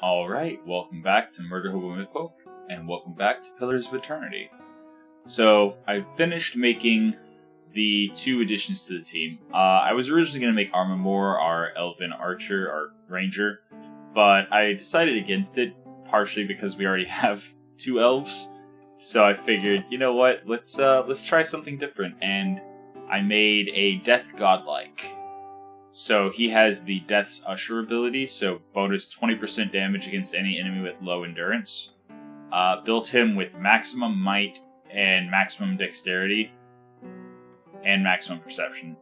Alright, welcome back to Murderhobo Mittwoch, and welcome back to Pillars of Eternity. So, I finished making the 2 additions to the team. I was originally going to make Armamore, our Elven Archer, our Ranger, but I decided against it, partially because we already have 2 elves. So I figured, you know what, let's try something different, and I made a Death Godlike. So he has the Death's Usher ability, so bonus 20% damage against any enemy with low endurance. Built him with maximum might and maximum dexterity and maximum perception.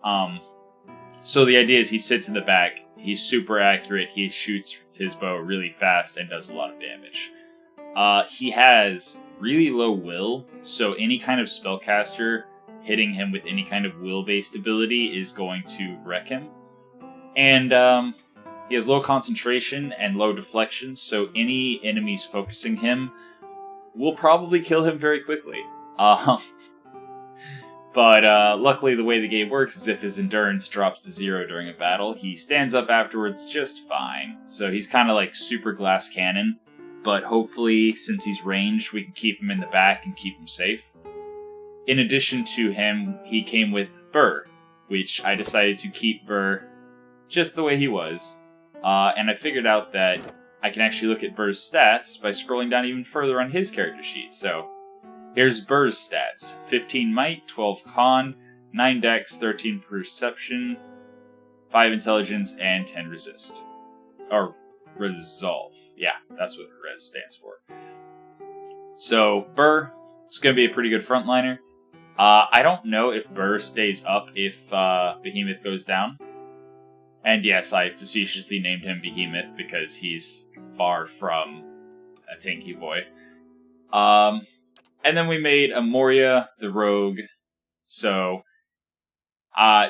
So the idea is he sits in the back, he's super accurate, he shoots his bow really fast and does a lot of damage. He has really low will, so any kind of spellcaster hitting him with any kind of will-based ability is going to wreck him. And he has low concentration and low deflection, so any enemies focusing him will probably kill him very quickly. But luckily the way the game works is if his endurance drops to 0 during a battle, he stands up afterwards just fine. So he's kind of like super glass cannon, but hopefully since he's ranged we can keep him in the back and keep him safe. In addition to him, he came with Burr, which I decided to keep Burr just the way he was, and I figured out that I can actually look at Burr's stats by scrolling down even further on his character sheet. So, here's Burr's stats. 15 might, 12 con, 9 dex, 13 perception, 5 intelligence, and 10 resist. Or, resolve. Yeah, that's what res stands for. So, Burr is going to be a pretty good frontliner. I don't know if Burr stays up if Behemoth goes down. And yes, I facetiously named him Behemoth because he's far from a tanky boy. And then we made Amoria, the rogue. So, I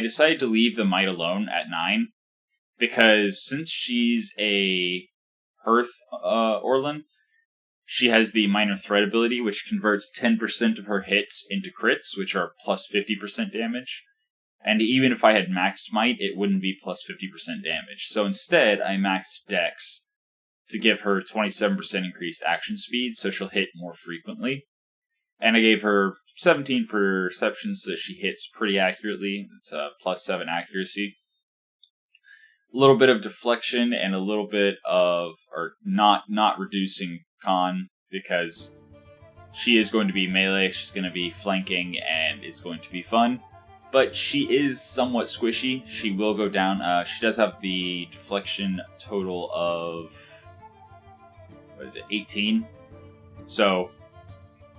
decided to leave the might alone at 9, because since she's a Hearth Orlin, she has the Minor Threat ability, which converts 10% of her hits into crits, which are plus 50% damage. And even if I had maxed might, it wouldn't be plus 50% damage. So instead, I maxed dex to give her 27% increased action speed, so she'll hit more frequently. And I gave her 17 perception, so she hits pretty accurately. It's a plus 7 accuracy. A little bit of deflection and a little bit of, or not reducing con, because she is going to be melee, she's going to be flanking, and it's going to be fun. But she is somewhat squishy. She will go down. She does have the deflection total of, 18? So,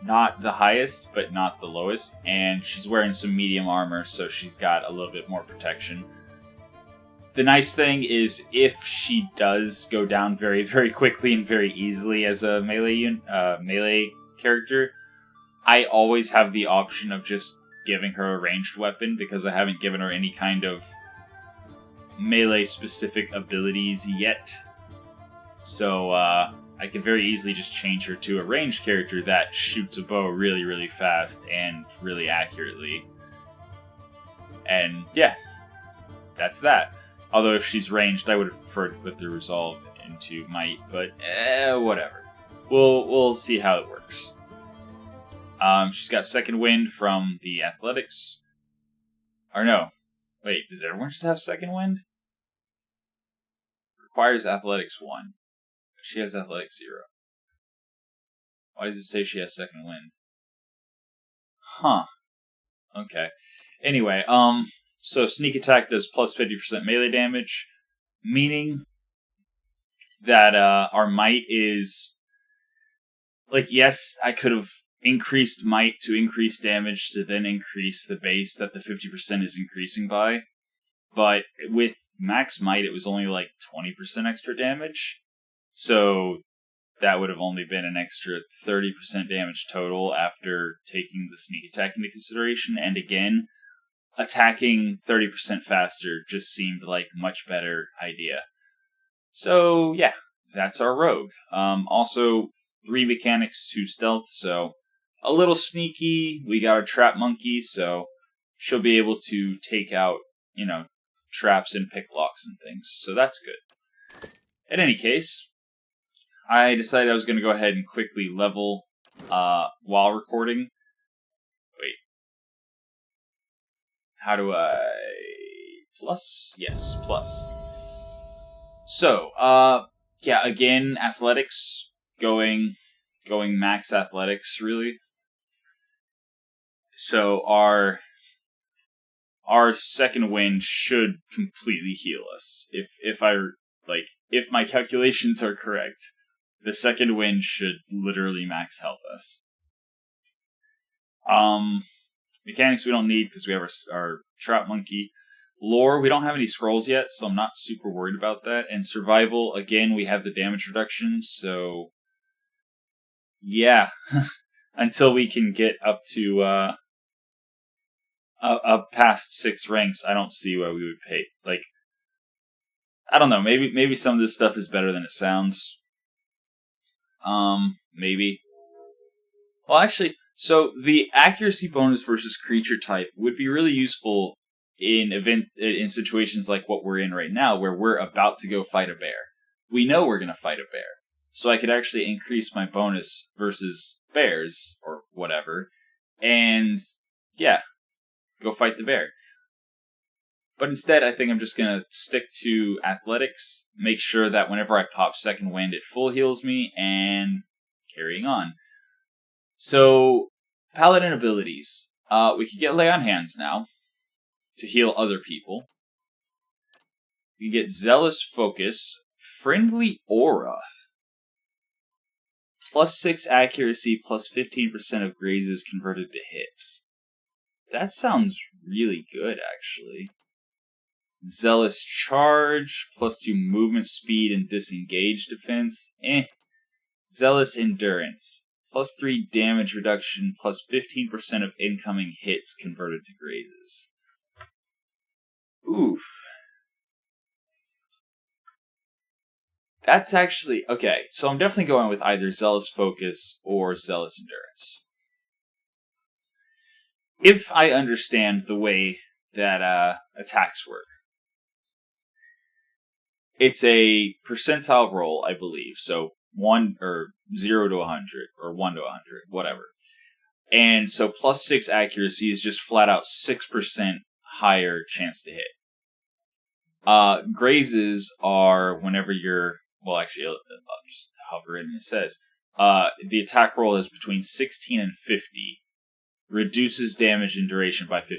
not the highest, but not the lowest. And she's wearing some medium armor, so she's got a little bit more protection. The nice thing is, if she does go down very, very quickly and very easily as a melee character, I always have the option of just giving her a ranged weapon, because I haven't given her any kind of melee-specific abilities yet. So, I can very easily just change her to a ranged character that shoots a bow really, really fast and really accurately. And, yeah, that's that. Although if she's ranged, I would have preferred to put the resolve into might, but whatever. We'll see how it works. She's got second wind from the athletics. Or no. Wait, does everyone just have second wind? Requires athletics 1. She has athletics 0. Why does it say she has second wind? Huh. Okay. Anyway, so sneak attack does plus 50% melee damage, meaning that our might is, like, yes, I could have increased might to increase damage to then increase the base that the 50% is increasing by. But with max might, it was only like 20% extra damage. So that would have only been an extra 30% damage total after taking the sneak attack into consideration. And again, attacking 30% faster just seemed like a much better idea. So yeah, that's our rogue. Also, 3 mechanics, 2 stealth, so a little sneaky. We got a trap monkey, so she'll be able to take out, traps and pick locks and things. So that's good. In any case, I decided I was going to go ahead and quickly level while recording. Wait. How do I... Plus? Yes, plus. So, yeah, again, athletics, going max athletics, really. So our second wind should completely heal us. If my calculations are correct, the second wind should literally max health us. Mechanics we don't need because we have our trap monkey. Lore, we don't have any scrolls yet, so I'm not super worried about that. And survival, again, we have the damage reduction, so yeah. Until we can get up to up past 6 ranks, I don't see why we would pay. Like, I don't know, maybe some of this stuff is better than it sounds. Maybe. Well, actually, so the accuracy bonus versus creature type would be really useful in situations like what we're in right now, where we're about to go fight a bear. We know we're going to fight a bear. So I could actually increase my bonus versus bears, or whatever, and, yeah, go fight the bear. But instead, I think I'm just going to stick to athletics, make sure that whenever I pop second wind, it full heals me, and carrying on. So, Paladin Abilities. We could get Lay on Hands now, to heal other people. We get Zealous Focus, Friendly Aura, plus 6 accuracy, plus 15% of grazes converted to hits. That sounds really good, actually. Zealous Charge, plus 2 movement speed and disengage defense. Zealous Endurance, plus 3 damage reduction, plus 15% of incoming hits converted to grazes. Oof. That's actually... Okay, so I'm definitely going with either Zealous Focus or Zealous Endurance. If I understand the way that attacks work. It's a percentile roll, I believe. So 1 or 0 to 100, or 1 to 100, whatever. And so plus 6 accuracy is just flat out 6% higher chance to hit. Grazes are whenever you're... Well, actually, I'll just hover in and it says. The attack roll is between 16 and 50. Reduces damage and duration by 50%.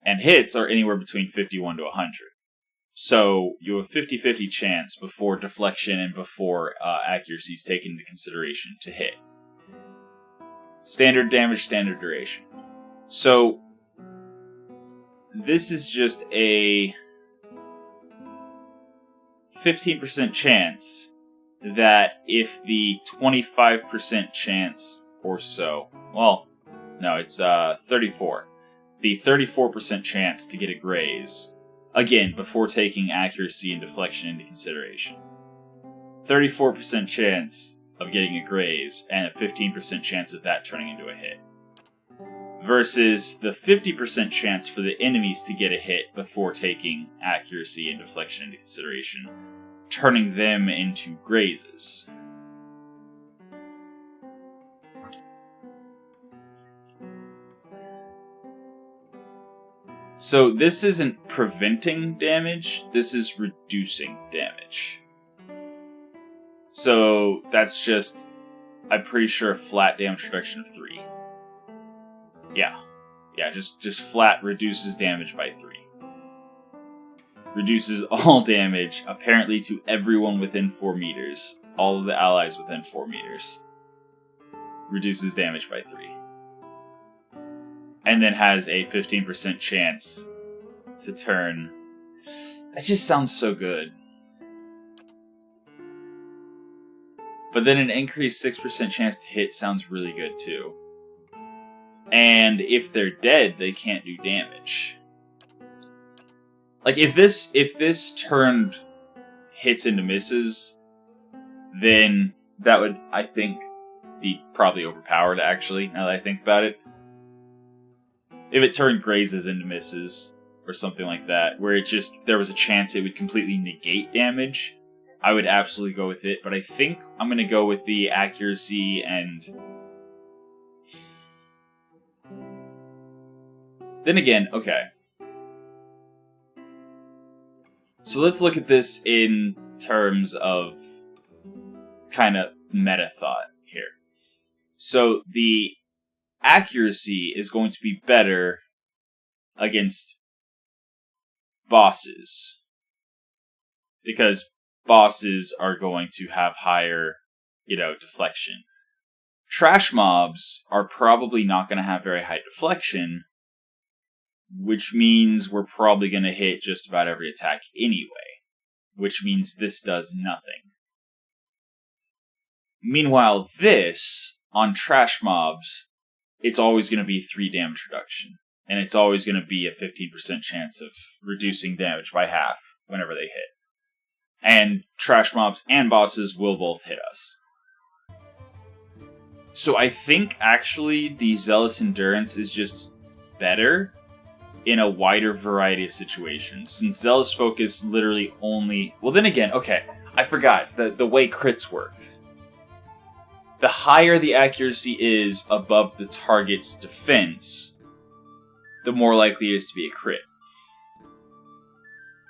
And hits are anywhere between 51 to 100. So you have a 50-50 chance before deflection and before accuracy is taken into consideration to hit. Standard damage, standard duration. So this is just a 15% chance that if the 25% chance or so, well, no, it's 34. The 34% chance to get a graze, again, before taking accuracy and deflection into consideration. 34% chance of getting a graze, and a 15% chance of that turning into a hit. Versus the 50% chance for the enemies to get a hit before taking accuracy and deflection into consideration, turning them into grazes. So this isn't preventing damage, this is reducing damage. So that's just, I'm pretty sure, a flat damage reduction of 3. Yeah, just flat reduces damage by 3. Reduces all damage, apparently to everyone within 4 meters. All of the allies within 4 meters. Reduces damage by 3. And then has a 15% chance to turn. That just sounds so good. But then an increased 6% chance to hit sounds really good too. And if they're dead, they can't do damage. Like, if this turned hits into misses, then that would, I think, be probably overpowered, actually, now that I think about it. If it turned grazes into misses, or something like that, where there was a chance it would completely negate damage, I would absolutely go with it. But I think I'm going to go with the accuracy and... Then again, okay. So let's look at this in terms of kind of meta thought here. So the accuracy is going to be better against bosses, because bosses are going to have higher, deflection. Trash mobs are probably not going to have very high deflection, which means we're probably going to hit just about every attack anyway, which means this does nothing. Meanwhile, this, on trash mobs, it's always going to be 3 damage reduction, and it's always going to be a 15% chance of reducing damage by half whenever they hit. And trash mobs and bosses will both hit us. So I think, actually, the Zealous Endurance is just better in a wider variety of situations, since Zealous Focus literally only... Well, then again, okay, I forgot the way crits work. The higher the accuracy is above the target's defense, the more likely it is to be a crit.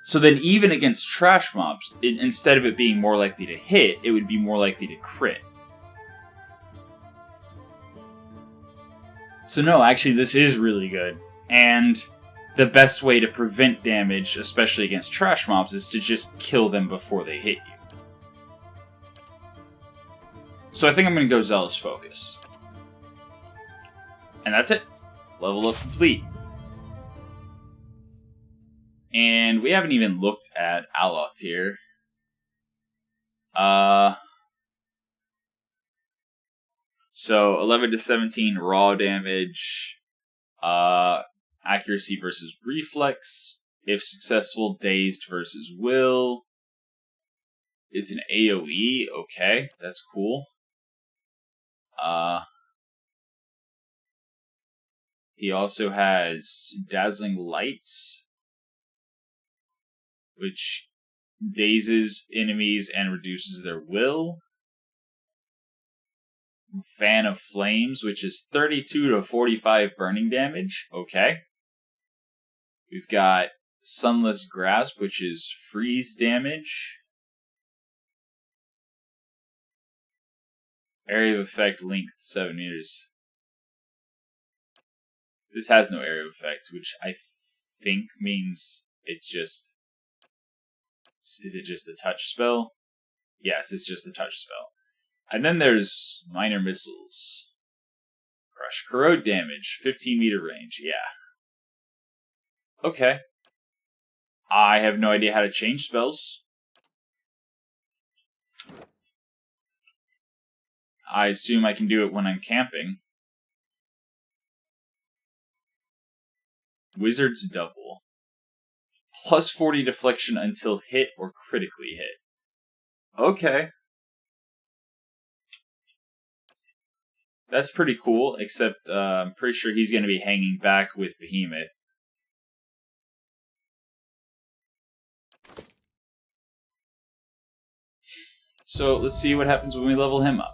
So then even against trash mobs, instead of it being more likely to hit, it would be more likely to crit. So no, actually this is really good. And the best way to prevent damage, especially against trash mobs, is to just kill them before they hit you. So I think I'm going to go Zealous Focus. And that's it. Level up complete. And we haven't even looked at Aloth here. So 11 to 17 raw damage. Accuracy versus reflex. If successful, dazed versus will. It's an AoE. Okay, that's cool. He also has Dazzling Lights, which dazes enemies and reduces their will. Fan of Flames, which is 32 to 45 burning damage. Okay. We've got Sunless Grasp, which is freeze damage. Area of effect length 7 meters. This has no area of effect, which I think means it just... Is it just a touch spell? Yes, it's just a touch spell. And then there's minor missiles. Crush corrode damage, 15 meter range, yeah. Okay. I have no idea how to change spells. I assume I can do it when I'm camping. Wizard's Double. Plus 40 deflection until hit or critically hit. Okay. That's pretty cool, except I'm pretty sure he's going to be hanging back with Behemoth. So let's see what happens when we level him up.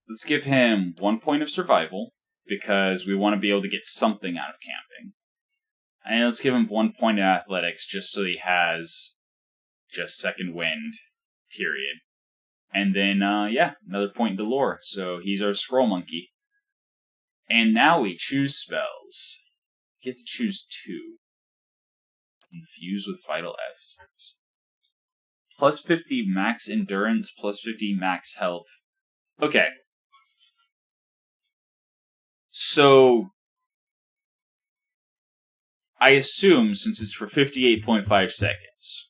Let's give him 1 point of survival, because we want to be able to get something out of camping. And let's give him 1 point in athletics, just so he has just second wind, period. And then, another point in lore, so he's our scroll monkey. And now we choose spells. We get to choose 2. Infuse with Vital Essence. Plus 50 max endurance, plus 50 max health. Okay. So, I assume, since it's for 58.5 seconds,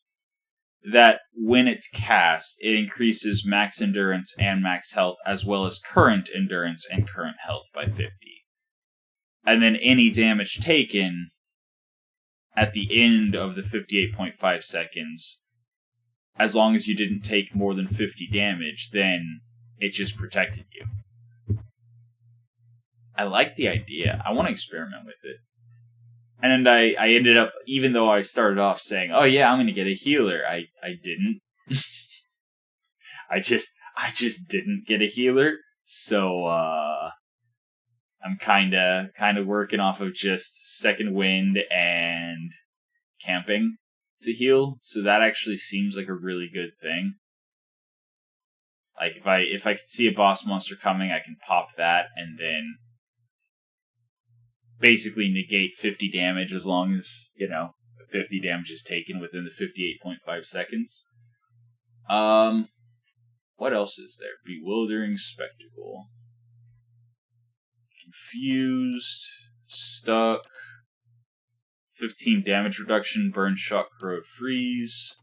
that when it's cast, it increases max endurance and max health, as well as current endurance and current health by 50. And then any damage taken at the end of the 58.5 seconds, as long as you didn't take more than 50 damage, then it just protected you. I like the idea. I want to experiment with it. And I ended up, even though I started off saying, oh yeah, I'm going to get a healer, I didn't. I just didn't get a healer. So, I'm kinda working off of just second wind and camping to heal. So that actually seems like a really good thing. Like if I could see a boss monster coming, I can pop that and then basically negate 50 damage as long as, 50 damage is taken within the 58.5 seconds. What else is there? Bewildering Spectacle. Confused. Stuck. 15 damage reduction. Burn, shock, corrode, freeze.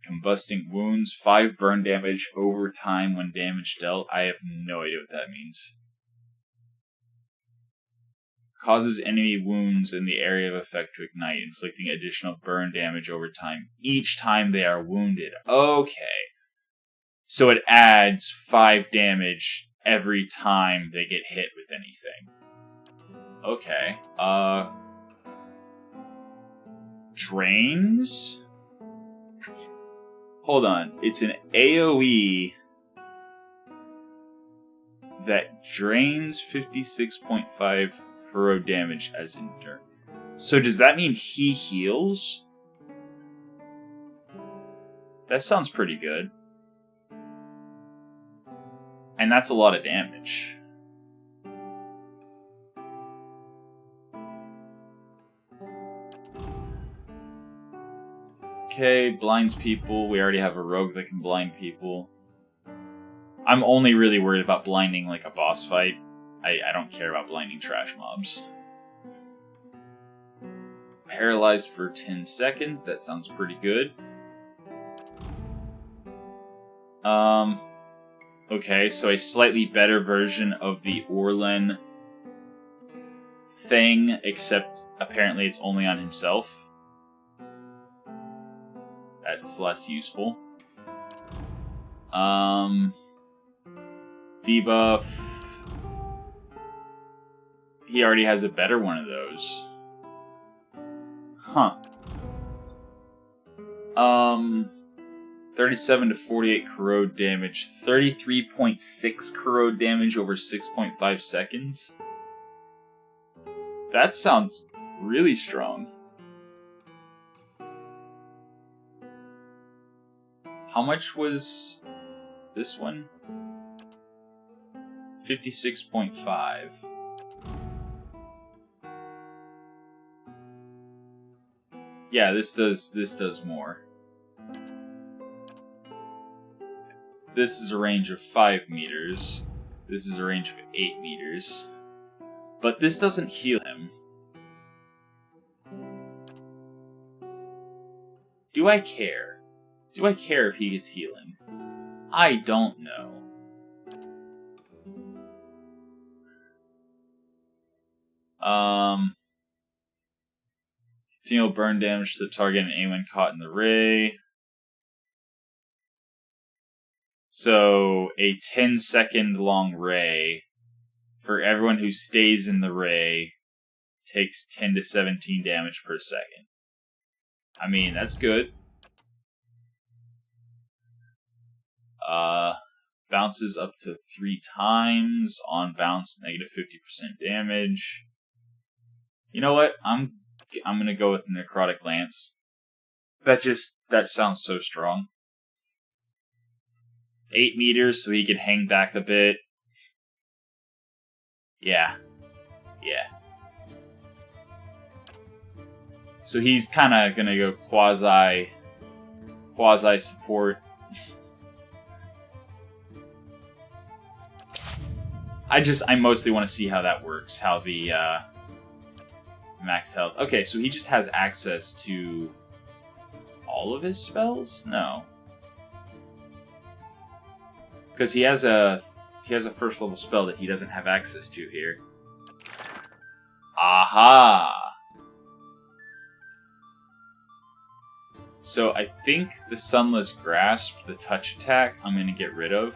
Combusting Wounds. 5 burn damage over time when damage dealt. I have no idea what that means. Causes enemy wounds in the area of effect to ignite, inflicting additional burn damage over time each time they are wounded. Okay. So it adds 5 damage every time they get hit with anything. Okay. Drains? Hold on. It's an AoE that drains 56.5 corrode damage as endure. So does that mean he heals? That sounds pretty good. And that's a lot of damage. Okay, blinds people. We already have a rogue that can blind people. I'm only really worried about blinding like a boss fight. I don't care about blinding trash mobs. Paralyzed for 10 seconds. That sounds pretty good. Okay, so a slightly better version of the Orlen thing, except apparently it's only on himself. That's less useful. Debuff. He already has a better one of those. Huh. 37 to 48 corrode damage. 33.6 corrode damage over 6.5 seconds. That sounds really strong. How much was this one? 56.5. Yeah, this does more. This is a range of 5 meters. This is a range of 8 meters. But this doesn't heal him. Do I care? Do I care if he gets healing? I don't know. Continual burn damage to the target and anyone caught in the ray. So, a 10-second long ray for everyone who stays in the ray takes 10 to 17 damage per second. I mean, that's good. Bounces up to 3 times. On bounce, negative 50% damage. You know what? I'm gonna go with Necrotic Lance. That sounds so strong. 8 meters, so he can hang back a bit. Yeah. So he's kind of gonna go quasi support. I mostly want to see how that works. How the max health. Okay, so he just has access to all of his spells? No. Because he has a first level spell that he doesn't have access to here. Aha! So I think the Sunless Grasp, the touch attack, I'm going to get rid of.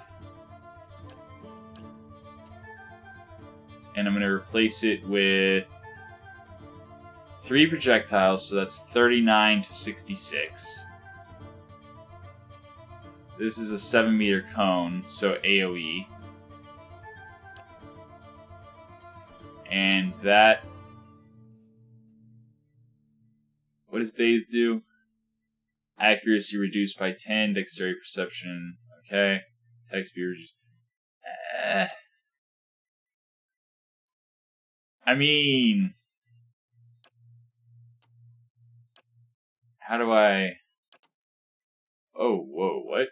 And I'm going to replace it with 3 projectiles, so that's 39 to 66. This is a 7-meter cone, so AoE. And that... What does Daze do? Accuracy reduced by 10, dexterity perception, okay. Attack speed reduced. I mean... How do I... Oh, whoa, what?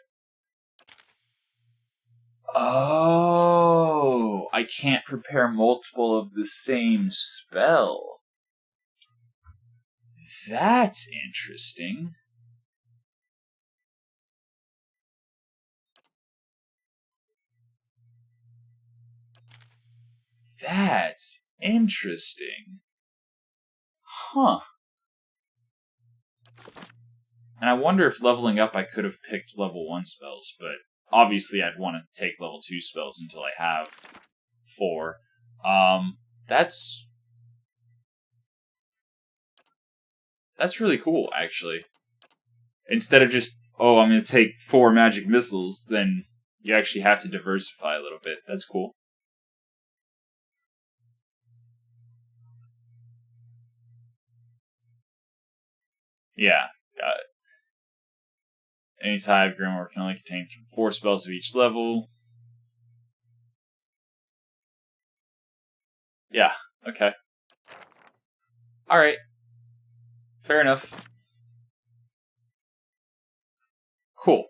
Oh, I can't prepare multiple of the same spell. That's interesting. That's interesting. Huh. And I wonder if leveling up I could have picked level 1 spells, but obviously I'd want to take level 2 spells until I have 4. That's really cool, actually. Instead of just, oh, I'm going to take 4 magic missiles, then you actually have to diversify a little bit. That's cool. Yeah, got it. Any type Grimoire can only contain 4 spells of each level. Yeah, okay. Alright. Fair enough. Cool.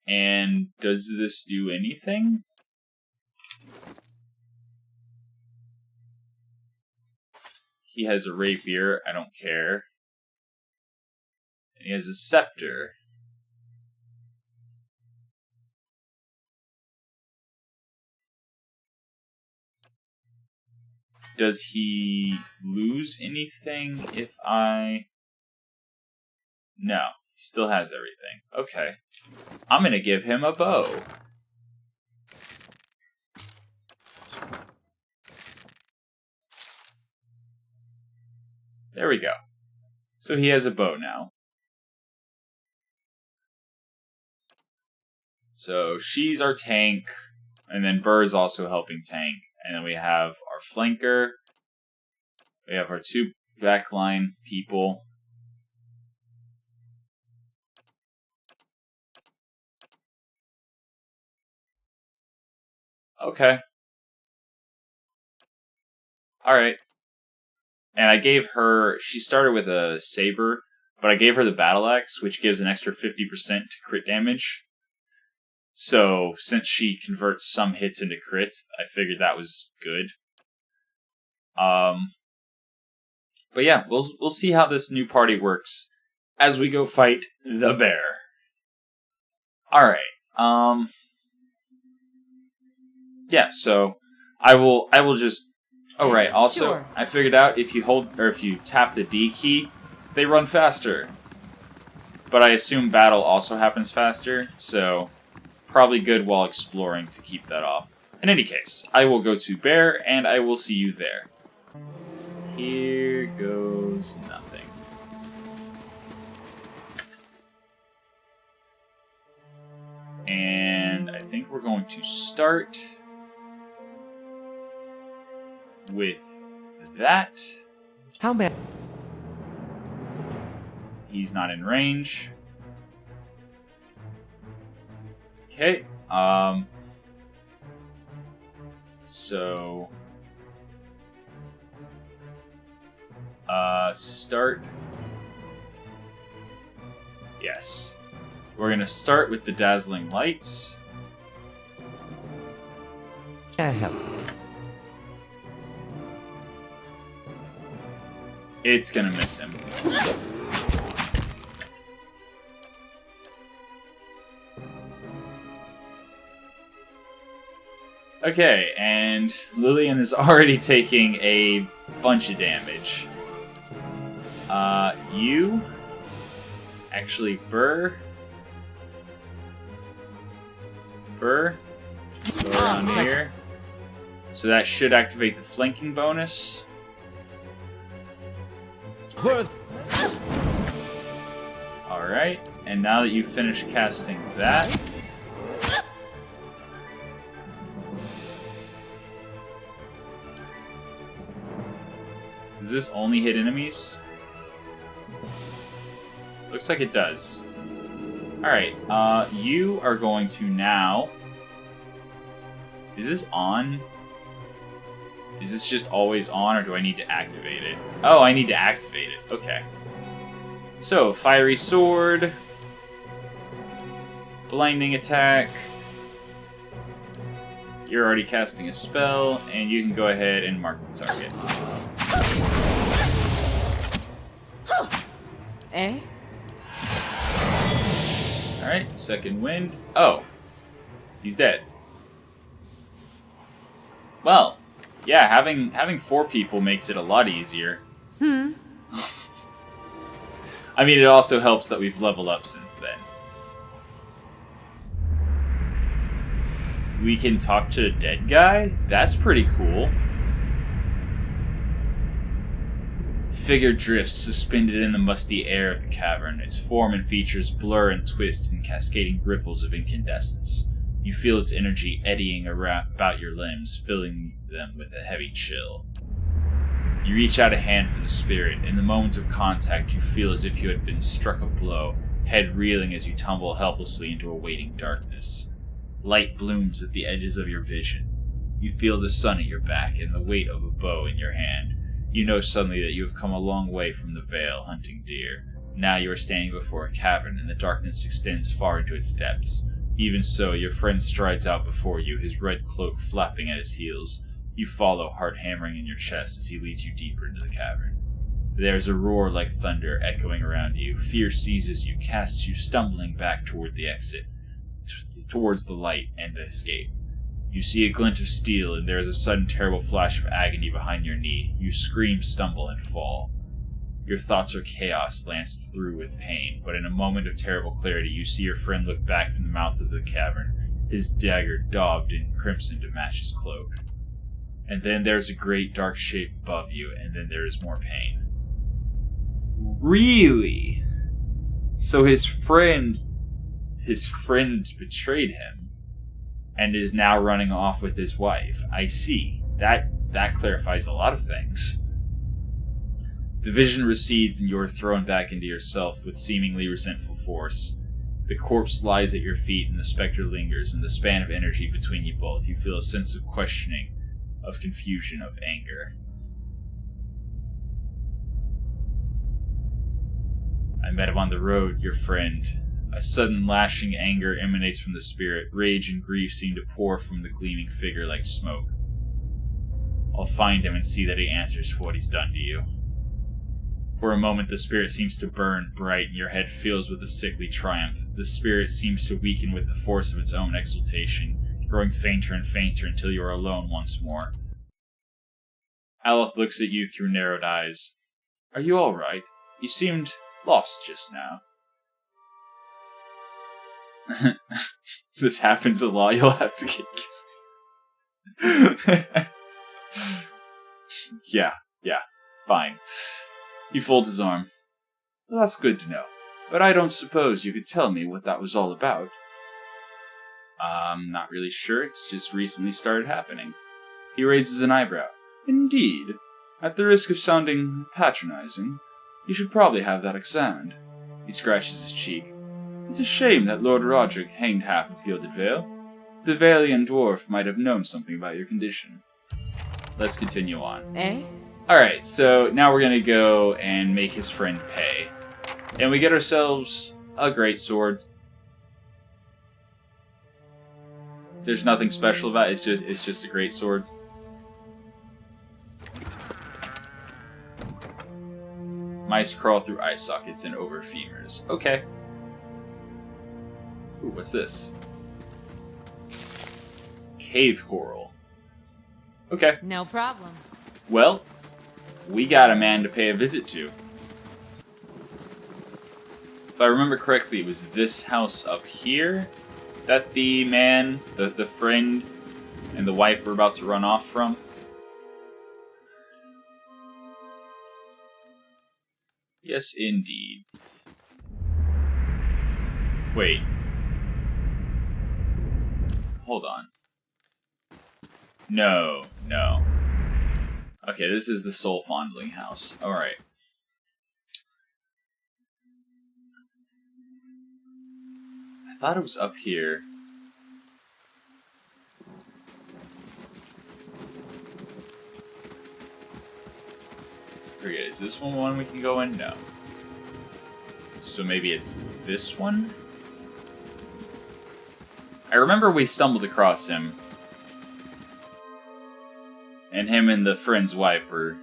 And does this do anything? He has a rapier, I don't care. And he has a scepter. Does he lose anything if I... No, he still has everything. Okay. I'm gonna give him a bow. There we go. So he has a bow now. So she's our tank, and then Burr's also helping tank. And then we have our flanker. We have our 2 backline people. Okay. Alright. And I gave her... She started with a saber, but I gave her the battle axe, which gives an extra 50% to crit damage. So, since she converts some hits into crits, I figured that was good. But yeah, we'll see how this new party works as we go fight the bear. Alright, yeah, so I will just... Oh right, also, sure. I figured out if you tap the D key, they run faster. But I assume battle also happens faster, so probably good while exploring to keep that off. In any case, I will go to bear, and I will see you there. Here goes nothing. And I think we're going to start with that. How bad? He's not in range. Okay. So start. Yes. We're gonna start with the dazzling lights. It's gonna miss him. Okay, and Lillian is already taking a bunch of damage. You... Actually, Burr... Go around here. So that should activate the flanking bonus. Alright, and now that you've finished casting that... Does this only hit enemies? Looks like it does. Alright, you are going to now... Is this on? Is this just always on, or do I need to activate it? Oh, I need to activate it. Okay. So, Fiery Sword. Blinding Attack. You're already casting a spell, and you can go ahead and mark the target. Eh? Alright, second wind. Oh. He's dead. Well, yeah, having 4 people makes it a lot easier. I mean, it also helps that we've leveled up since then. We can talk to the dead guy? That's pretty cool. Figure drifts suspended in the musty air of the cavern. Its form and features blur and twist in cascading ripples of incandescence. You feel its energy eddying about your limbs, filling them with a heavy chill. You reach out a hand for the spirit. In the moments of contact, you feel as if you had been struck a blow, head reeling as you tumble helplessly into a waiting darkness. Light blooms at the edges of your vision. You feel the sun at your back and the weight of a bow in your hand. You know suddenly that you have come a long way from the vale hunting deer. Now you are standing before a cavern, and the darkness extends far into its depths. Even so, your friend strides out before you, his red cloak flapping at his heels. You follow, heart hammering in your chest as he leads you deeper into the cavern. There is a roar like thunder echoing around you. Fear seizes you, casts you stumbling back toward the exit, towards the light and the escape. You see a glint of steel, and there is a sudden terrible flash of agony behind your knee. You scream, stumble, and fall. Your thoughts are chaos, lanced through with pain, but in a moment of terrible clarity, you see your friend look back from the mouth of the cavern, his dagger daubed in crimson to match his cloak. And then there's a great dark shape above you, and then there is more pain. Really? So his friend betrayed him, and is now running off with his wife. I see. That clarifies a lot of things. The vision recedes and you are thrown back into yourself with seemingly resentful force. The corpse lies at your feet and the specter lingers. In the span of energy between you both, you feel a sense of questioning, of confusion, of anger. I met him on the road, your friend. A sudden lashing anger emanates from the spirit. Rage and grief seem to pour from the gleaming figure like smoke. I'll find him and see that he answers for what he's done to you. For a moment, the spirit seems to burn bright, and your head fills with a sickly triumph. The spirit seems to weaken with the force of its own exultation, growing fainter and fainter until you are alone once more. Aleph looks at you through narrowed eyes. Are you all right? You seemed lost just now. This happens a lot. You'll have to get used to it. Yeah, fine. He folds his arm. Well, that's good to know. But I don't suppose you could tell me what that was all about. I'm not really sure. It's just recently started happening. He raises an eyebrow. Indeed. At the risk of sounding patronizing, you should probably have that examined. He scratches his cheek. It's a shame that Lord Roderick hanged half of Gilded Vale. The Valian dwarf might have known something about your condition. Let's continue on. Eh? Alright, so now we're gonna go and make his friend pay. And we get ourselves a greatsword. There's nothing special about it, it's just a greatsword. Mice crawl through eye sockets and over femurs. Okay. Ooh, what's this? Cave coral. Okay. No problem. Well, we got a man to pay a visit to. If I remember correctly, it was this house up here. that the man, the friend, and the wife were about to run off from? Yes, indeed. Wait. Hold on. No. Okay, this is the soul fondling house. Alright. I thought it was up here. Forget, is this one we can go in? No. So maybe it's this one? I remember we stumbled across him. And him and the friend's wife were...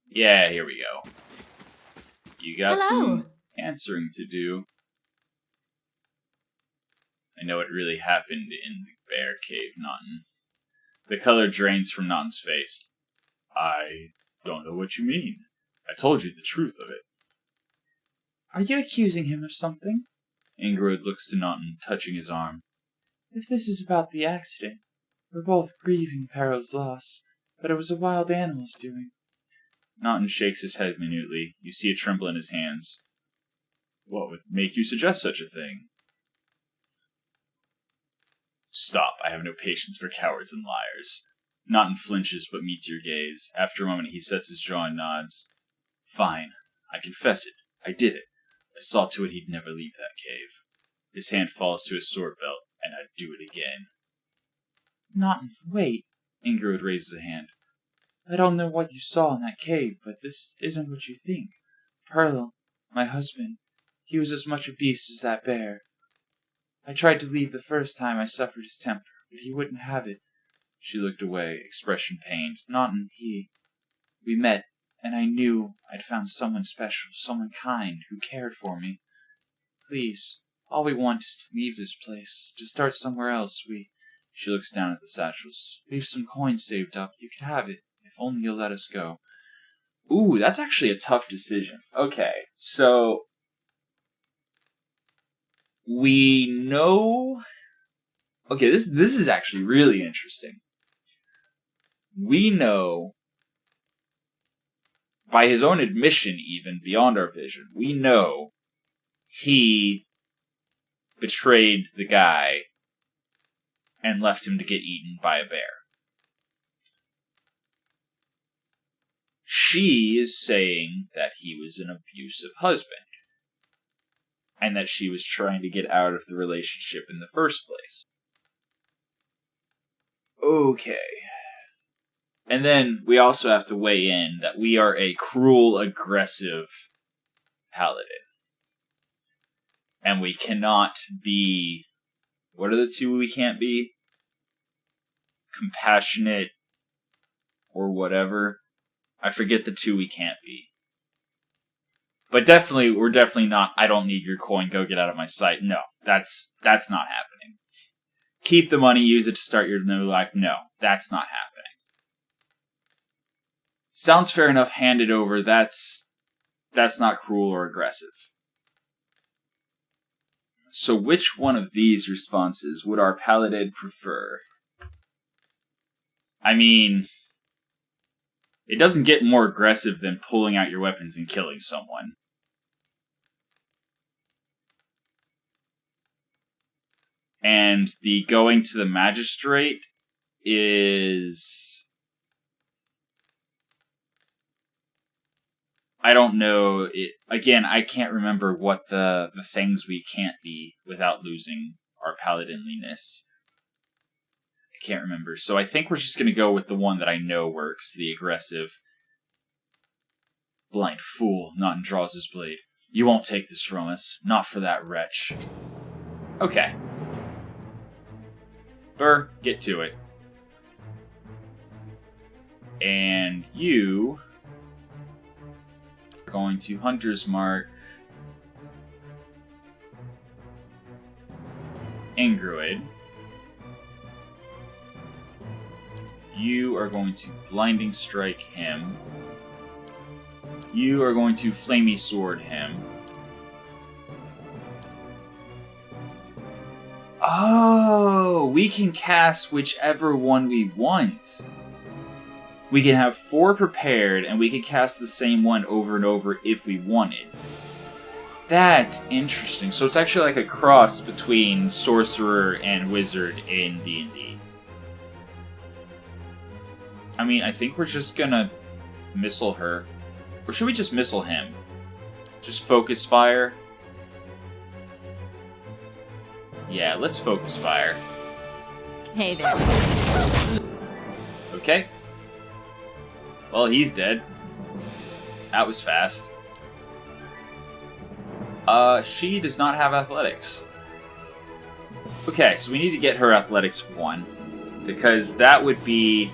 Yeah, here we go. You got some answering to do. I know what really happened in the bear cave, Naughton. The color drains from Naughton's face. I don't know what you mean. I told you the truth of it. Are you accusing him of something? Ingrid looks to Naughton, touching his arm. If this is about the accident, we're both grieving Peril's loss, but it was a wild animal's doing. Naughton shakes his head minutely. You see a tremble in his hands. What would make you suggest such a thing? Stop, I have no patience for cowards and liars. Naughton flinches but meets your gaze. After a moment he sets his jaw and nods. Fine, I confess it. I did it. I saw to it he'd never leave that cave. His hand falls to his sword belt, and I'd do it again. Naughton, wait. Ingrid raises a hand. I don't know what you saw in that cave, but this isn't what you think. Peril, my husband, he was as much a beast as that bear. I tried to leave the first time I suffered his temper, but he wouldn't have it. She looked away, expression pained. Naughton, we met, and I knew I'd found someone special, someone kind, who cared for me. Please, all we want is to leave this place, to start somewhere else. She looks down at the satchels. We've some coins saved up. You can have it, if only you'll let us go. Ooh, that's actually a tough decision. Okay, so... we know... Okay, this is actually really interesting. We know, by his own admission even, beyond our vision, we know he betrayed the guy and left him to get eaten by a bear. She is saying that he was an abusive husband, and that she was trying to get out of the relationship in the first place. Okay. And then we also have to weigh in that we are a cruel, aggressive paladin. And we cannot be... What are the two we can't be? Compassionate or whatever. I forget the two we can't be. But definitely, we're definitely not, I don't need your coin, go get out of my sight. No, that's not happening. Keep the money, use it to start your new life. No, that's not happening. Sounds fair enough, hand it over. That's not cruel or aggressive. So which one of these responses would our paladin prefer? I mean, it doesn't get more aggressive than pulling out your weapons and killing someone. And the going to the magistrate is... I don't know. Again, I can't remember what the things we can't be without losing our paladinliness. I can't remember. So I think we're just going to go with the one that I know works, the aggressive. Blind fool, Naughton draws his blade. You won't take this from us. Not for that wretch. Okay. Burr, get to it. And you... going to Hunter's Mark Ingrid. You are going to Blinding Strike him. You are going to Flamey Sword him. Oh, we can cast whichever one we want. We can have 4 prepared, and we can cast the same one over and over if we wanted. That's interesting. So it's actually like a cross between sorcerer and wizard in D&D. I mean, I think we're just gonna missile her. Or should we just missile him? Just focus fire? Yeah, let's focus fire. Hey there. Okay. Well, he's dead. That was fast. She does not have athletics. Okay, so we need to get her athletics 1. Because that would be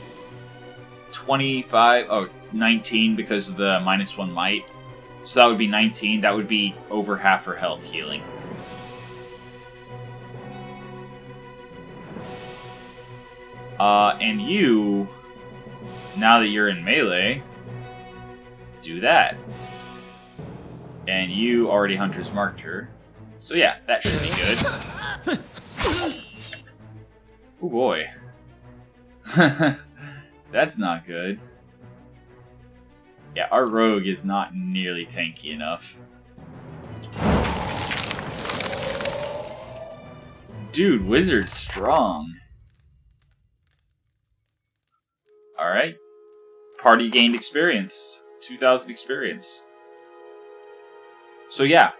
25... Oh, 19 because of the -1 might. So that would be 19. That would be over half her health healing. And you... Now that you're in melee, do that. And you already Hunter's marked her. So yeah, that should be good. Oh boy. That's not good. Yeah, our rogue is not nearly tanky enough. Dude, wizard's strong. Alright. Party gained experience. 2,000 experience. So yeah,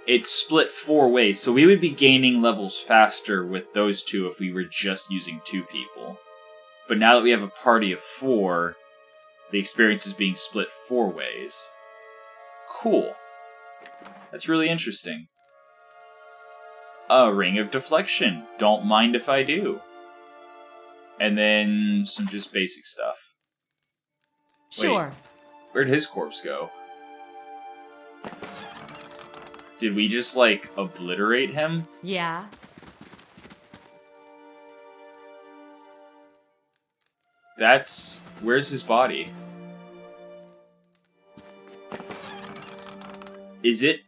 it's split 4 ways. So we would be gaining levels faster with those 2 if we were just using 2 people. But now that we have a party of 4, the experience is being split 4 ways. Cool. That's really interesting. A ring of deflection. Don't mind if I do. And then some just basic stuff. Sure. Wait, where'd his corpse go? Did we just, like, obliterate him? Yeah. That's... Where's his body? Is it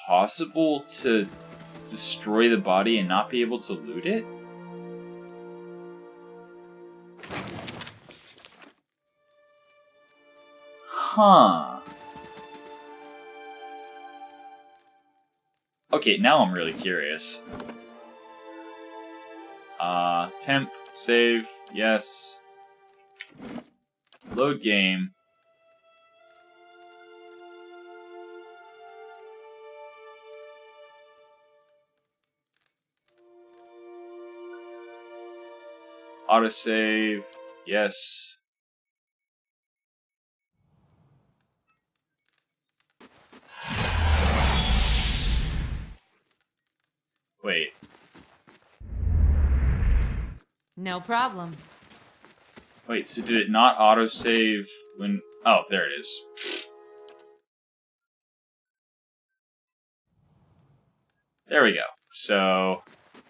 possible to destroy the body and not be able to loot it? Huh. Okay, now I'm really curious. Temp, save, yes. Load game. Autosave, yes. Wait. No problem. Wait, so did it not autosave when... Oh, there it is. There we go. So...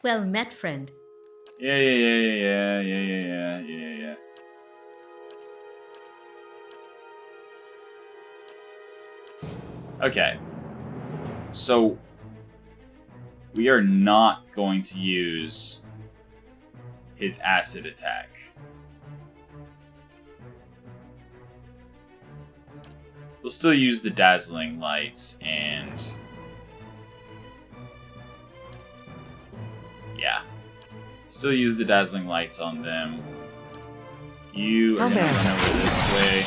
Well met, friend. Yeah. Okay. So... we are not going to use his acid attack. We'll still use the dazzling lights and... yeah. Still use the dazzling lights on them. You are going to run over this way.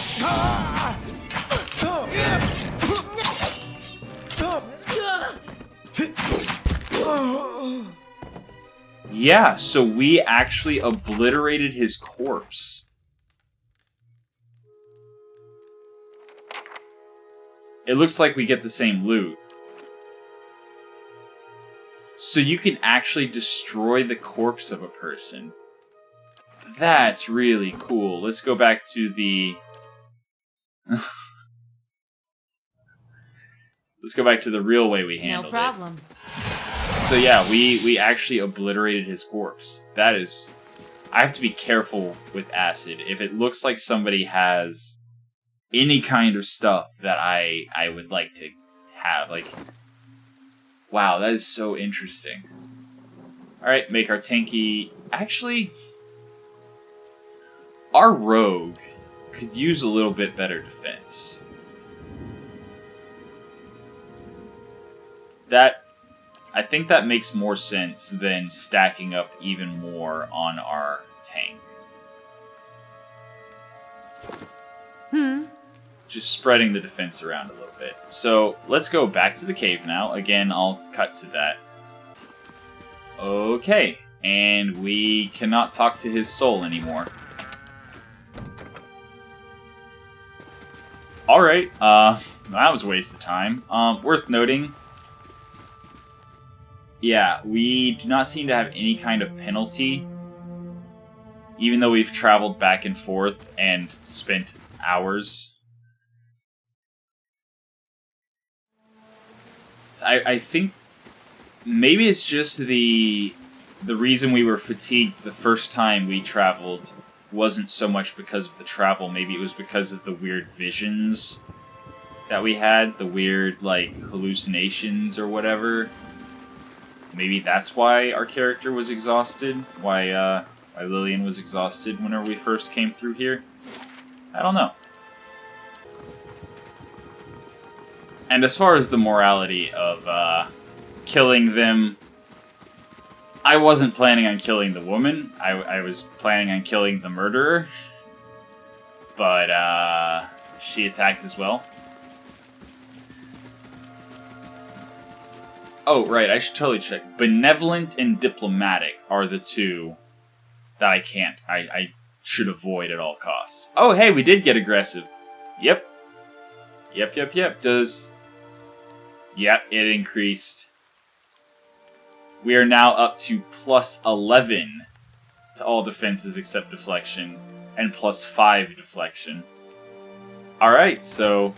Yeah, so we actually obliterated his corpse. It looks like we get the same loot. So you can actually destroy the corpse of a person. That's really cool. Let's go back to the... Let's go back to the real way we handled it. No problem. So yeah, we actually obliterated his corpse. That is... I have to be careful with acid. If it looks like somebody has any kind of stuff that I would like to have, like... Wow, that is so interesting. Alright, make our tanky... Actually, our rogue could use a little bit better defense. I think that makes more sense than stacking up even more on our tank. Just spreading the defense around a little bit. So, let's go back to the cave now. Again, I'll cut to that. Okay, and we cannot talk to his soul anymore. Alright, that was a waste of time. Worth noting, yeah, we do not seem to have any kind of penalty, even though we've traveled back and forth and spent hours. I think maybe it's just the reason we were fatigued the first time we traveled wasn't so much because of the travel. Maybe it was because of the weird visions that we had, the weird, like, hallucinations or whatever. Maybe that's why our character was exhausted, why Lillian was exhausted whenever we first came through here. I don't know. And as far as the morality of killing them, I wasn't planning on killing the woman. I was planning on killing the murderer. But she attacked as well. Oh, right, I should totally check. Benevolent and diplomatic are the two that I can't. I should avoid at all costs. Oh, hey, we did get aggressive. Yep. Yep. Yep, it increased. We are now up to plus 11 to all defenses except deflection, and plus 5 deflection. Alright, so,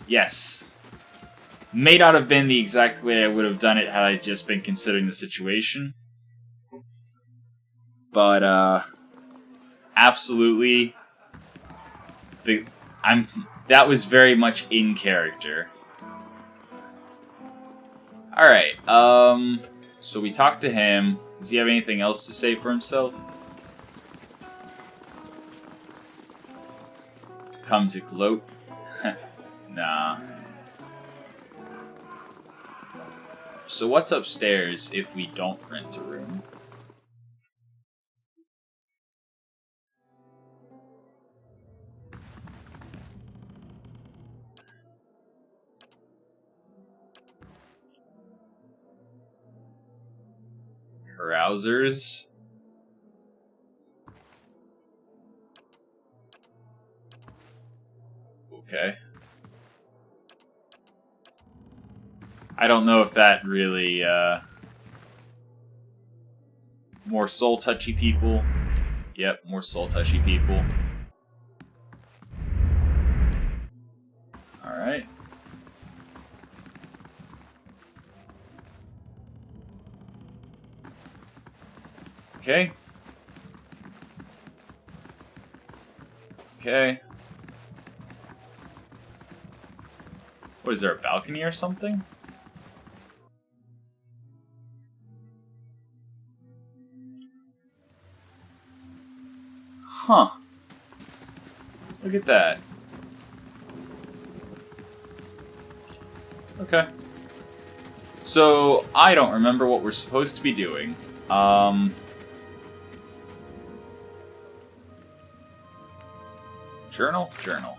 yes. May not have been the exact way I would have done it had I just been considering the situation. But, absolutely, that was very much in character. Alright, so we talked to him. Does he have anything else to say for himself? Come to gloat? Nah. So what's upstairs if we don't rent a room? Carousers? Okay. I don't know if that really, more soul-touchy people. Yep, more soul-touchy people. Alright. Okay. Okay. What, is there a balcony or something? Huh. Look at that. Okay. So, I don't remember what we're supposed to be doing. Journal? Journal.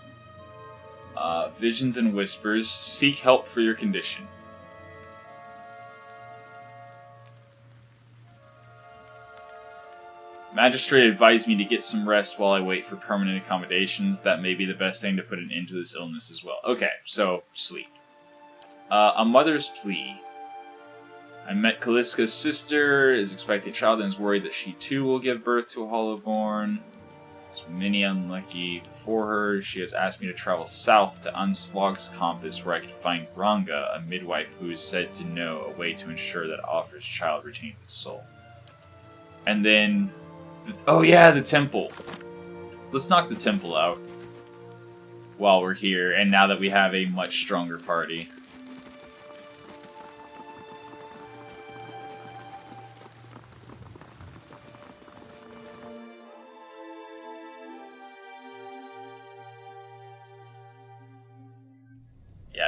Visions and whispers. Seek help for your condition. Magistrate advised me to get some rest while I wait for permanent accommodations. That may be the best thing to put an end to this illness as well. Okay, so, sleep. A mother's plea. I met Kaliska's sister, is expecting a child, and is worried that she too will give birth to a hollowborn. There's many unlucky before her. She has asked me to travel south to Unslog's compass, where I can find Ranga, a midwife who is said to know a way to ensure that Offer's child retains its soul. And then... oh yeah, the temple. Let's knock the temple out while we're here, and now that we have a much stronger party.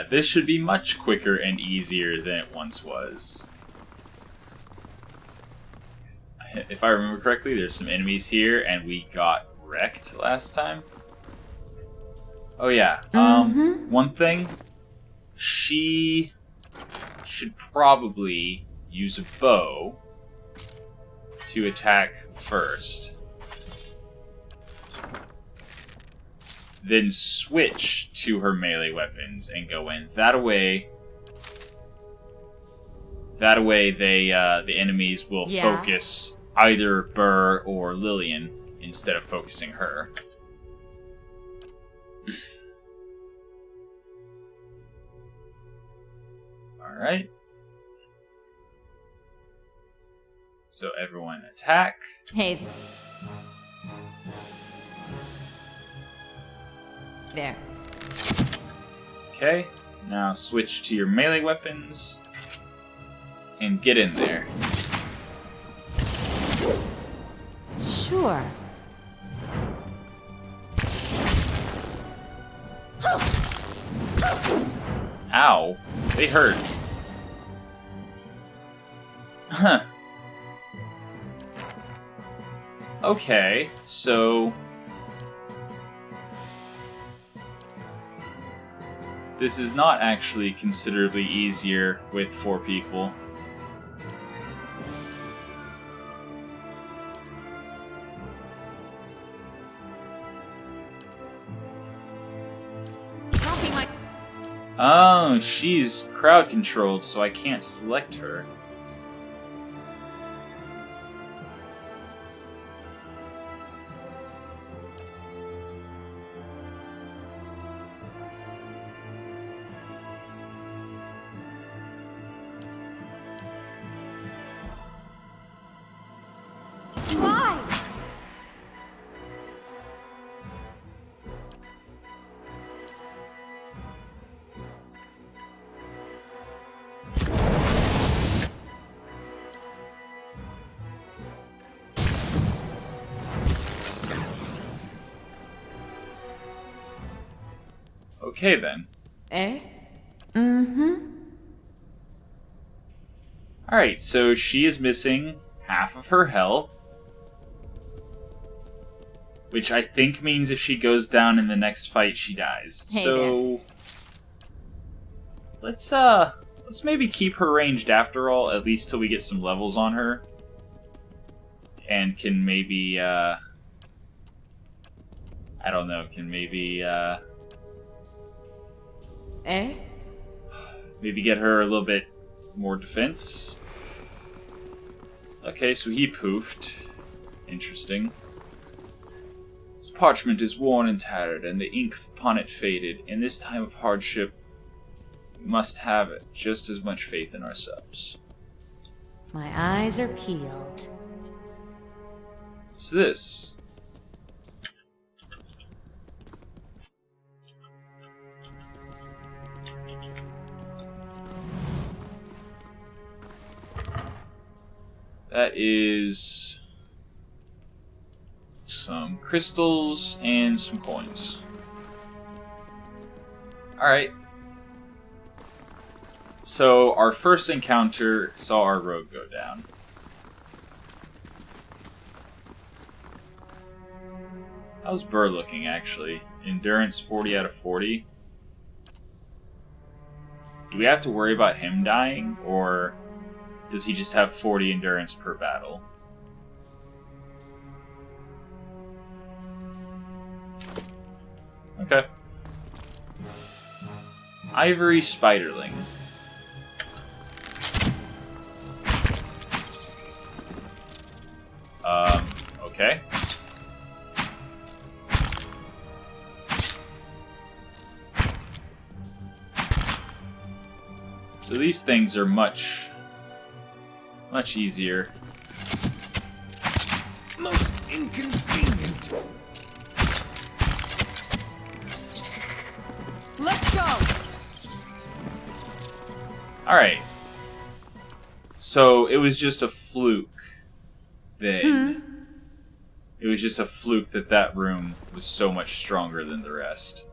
yeah, this should be much quicker and easier than it once was. If I remember correctly, there's some enemies here, and we got wrecked last time. Oh yeah, one thing, she should probably use a bow to attack first. Then switch to her melee weapons and go in. That way the enemies will focus either Burr or Lillian instead of focusing her. Alright. So everyone attack. Hey. There. Okay, now switch to your melee weapons and get in there. Sure. Ow, they hurt. Huh. Okay, so this is not actually considerably easier with 4 people. Oh, she's crowd controlled, so I can't select her. Okay then. Eh? Mm-hmm. Alright, so she is missing half of her health. Which I think means if she goes down in the next fight, she dies. Hey so there. let's maybe keep her ranged after all, at least till we get some levels on her. And can maybe I don't know, can maybe Eh? maybe get her a little bit more defense. Okay, so he poofed. Interesting. This parchment is worn and tattered, and the ink upon it faded. In this time of hardship, we must have just as much faith in ourselves. My eyes are peeled. What's this? That is some crystals and some coins. Alright. So our first encounter saw our rogue go down. How's Burr looking, actually? Endurance 40 out of 40. Do we have to worry about him dying, or does he just have 40 endurance per battle? Okay. Ivory Spiderling. Okay. So these things are much easier. Most inconvenient. Let's go! Alright. So it was just a fluke then. It was just a fluke that room was so much stronger than the rest.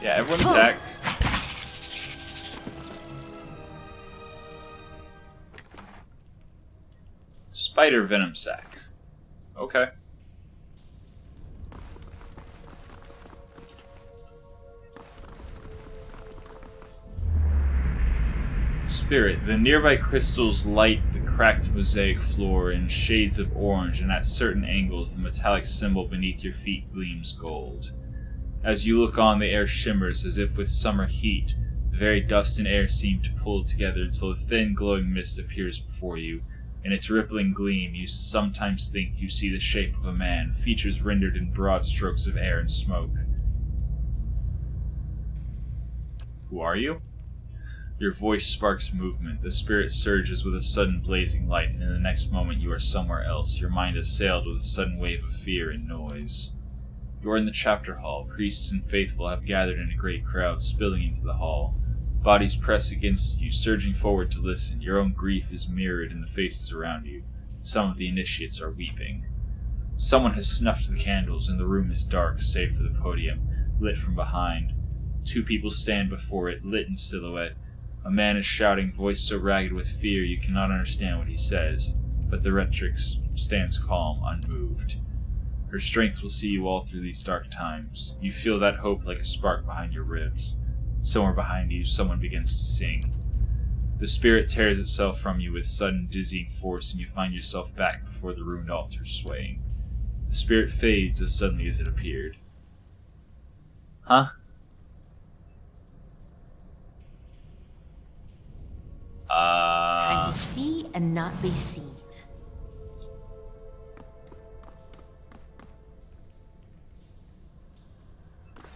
Yeah, everyone attack. Spider venom sac. Okay. Spirit, the nearby crystals light the cracked mosaic floor in shades of orange, and at certain angles the metallic symbol beneath your feet gleams gold. As you look on, the air shimmers as if with summer heat. The very dust and air seem to pull together until a thin glowing mist appears before you. In its rippling gleam, you sometimes think you see the shape of a man, features rendered in broad strokes of air and smoke. Who are you? Your voice sparks movement. The spirit surges with a sudden blazing light, and in the next moment you are somewhere else, your mind assailed with a sudden wave of fear and noise. You are in the chapter hall. Priests and faithful have gathered in a great crowd, spilling into the hall. Bodies press against you, surging forward to listen. Your own grief is mirrored in the faces around you. Some of the initiates are weeping. Someone has snuffed the candles, and the room is dark, save for the podium, lit from behind. Two people stand before it, lit in silhouette. A man is shouting, voice so ragged with fear you cannot understand what he says, but the Rectrix stands calm, unmoved. Her strength will see you all through these dark times. You feel that hope like a spark behind your ribs. Somewhere behind you, someone begins to sing. The spirit tears itself from you with sudden dizzying force, and you find yourself back before the ruined altar swaying. The spirit fades as suddenly as it appeared. Huh? Time to see and not be seen.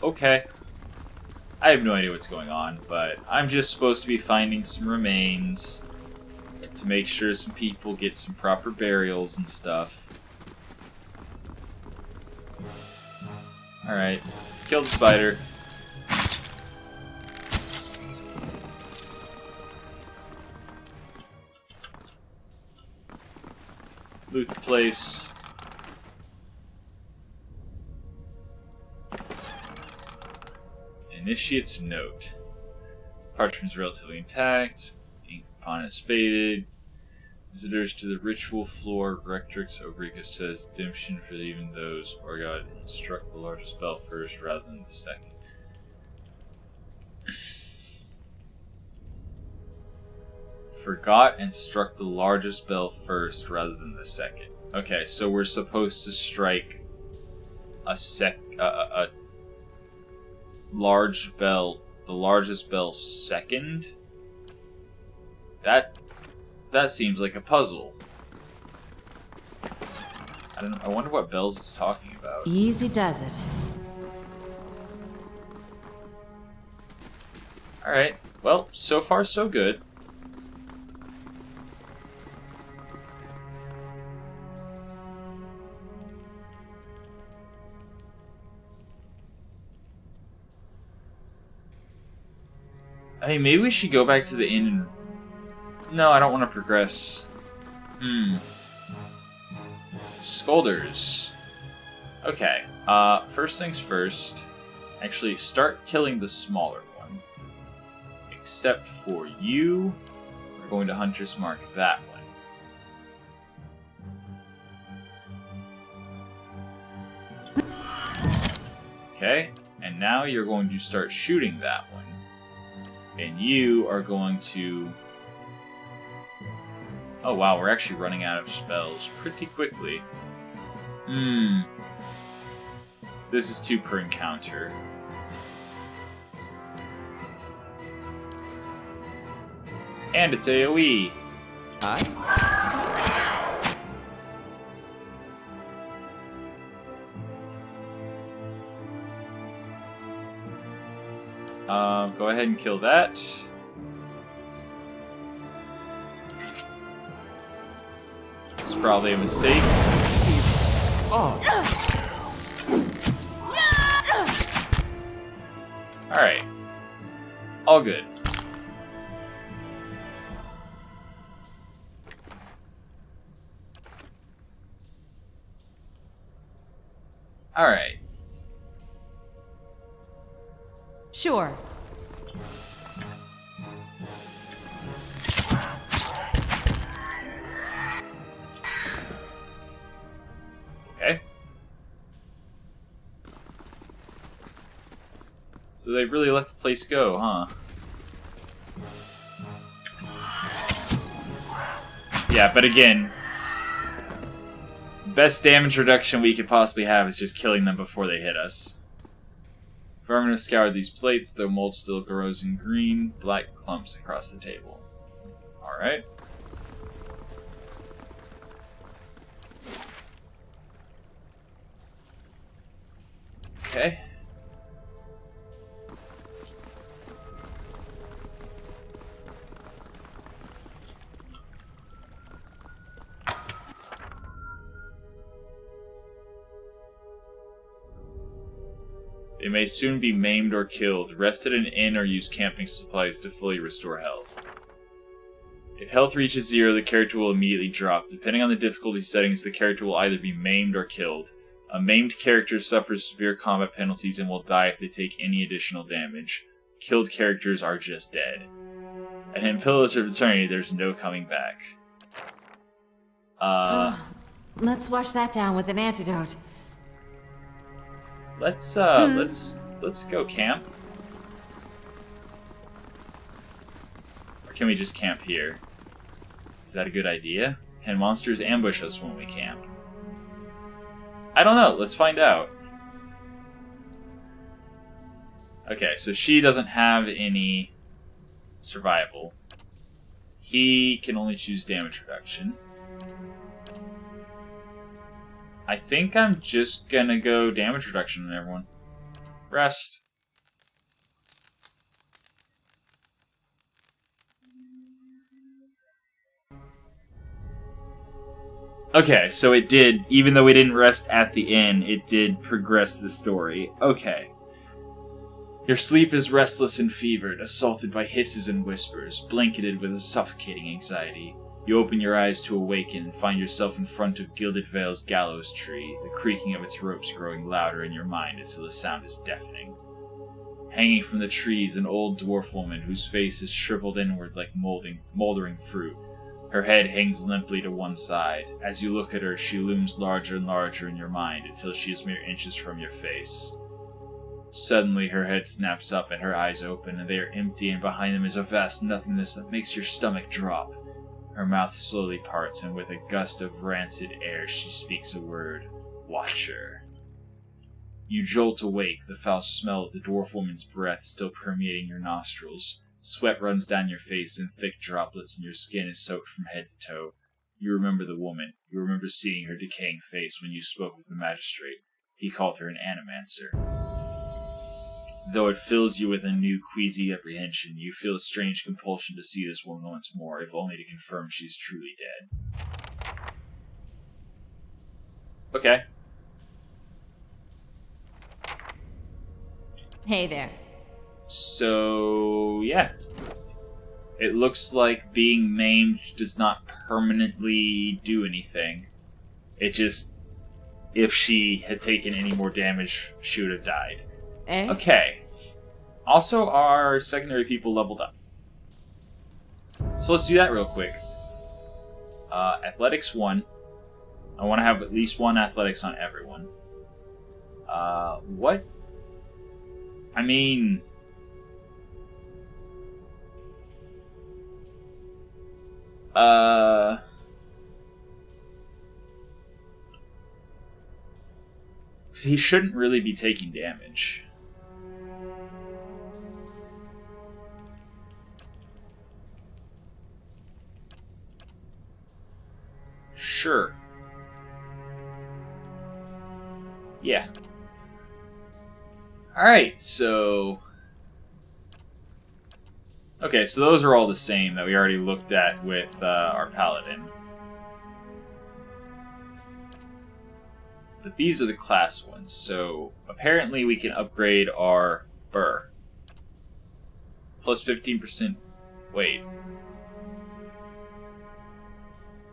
Okay. I have no idea what's going on, but I'm just supposed to be finding some remains to make sure some people get some proper burials and stuff. Alright. Kill the spider. Loot the place. Initiate's note. Parchment's relatively intact. Ink upon is faded. Visitors to the ritual floor. Rectrix Obrika says redemption for even those or God struck the largest spell first rather than the second. Forgot and struck the largest bell first rather than the second. Okay, so we're supposed to strike a large bell, the largest bell second? That seems like a puzzle. I don't know, I wonder what bells it's talking about. Easy does it. Alright, well, so far so good. I mean, maybe we should go back to the inn and... No, I don't want to progress. Scolders. Okay, first things first. Actually, start killing the smaller one. Except for you. We're going to Hunter's Mark that one. Okay, and now you're going to start shooting that one. And you are going to... Oh wow, we're actually running out of spells pretty quickly. This is 2 per encounter. And it's AoE. Go ahead and kill that. This is probably a mistake. Alright. All good. Alright. Sure. Okay. So they really let the place go, huh? Yeah, but again, best damage reduction we could possibly have is just killing them before they hit us. If I'm going to scour these plates, the mold still grows in green, black clumps across the table. Alright. Okay. They may soon be maimed or killed. Rest at an inn or use camping supplies to fully restore health. If health reaches 0, the character will immediately drop. Depending on the difficulty settings, the character will either be maimed or killed. A maimed character suffers severe combat penalties and will die if they take any additional damage. Killed characters are just dead. And in Pillars of Eternity, there's no coming back. Let's wash that down with an antidote. Let's go camp. Or can we just camp here? Is that a good idea? Can monsters ambush us when we camp? I don't know. Let's find out. Okay, so she doesn't have any survival. He can only choose damage reduction. I think I'm just gonna go damage reduction on everyone. Rest. Okay, so it did, even though we didn't rest at the inn, it did progress the story. Okay. Your sleep is restless and fevered, assaulted by hisses and whispers, blanketed with a suffocating anxiety. You open your eyes to awaken and find yourself in front of Gilded Vale's gallows tree, the creaking of its ropes growing louder in your mind until the sound is deafening. Hanging from the tree is an old dwarf woman whose face is shriveled inward like moldering fruit. Her head hangs limply to one side. As you look at her, she looms larger and larger in your mind until she is mere inches from your face. Suddenly, her head snaps up and her eyes open, and they are empty, and behind them is a vast nothingness that makes your stomach drop. Her mouth slowly parts, and with a gust of rancid air, she speaks a word. Watcher. You jolt awake, the foul smell of the dwarf woman's breath still permeating your nostrils. Sweat runs down your face in thick droplets, and your skin is soaked from head to toe. You remember the woman. You remember seeing her decaying face when you spoke with the magistrate. He called her an animancer. Though it fills you with a new queasy apprehension, you feel a strange compulsion to see this woman once more, if only to confirm she is truly dead. Okay. Hey there. So, yeah. It looks like being maimed does not permanently do anything. It just, if she had taken any more damage, she would have died. Eh? Okay. Also, our secondary people leveled up. So let's do that real quick. Athletics 1. I want to have at least 1 athletics on everyone. What? I mean... he shouldn't really be taking damage. Sure. Yeah. Alright, so... Okay, so those are all the same that we already looked at with our Paladin. But these are the class ones, so apparently we can upgrade our Burr. Plus 15%... Wait.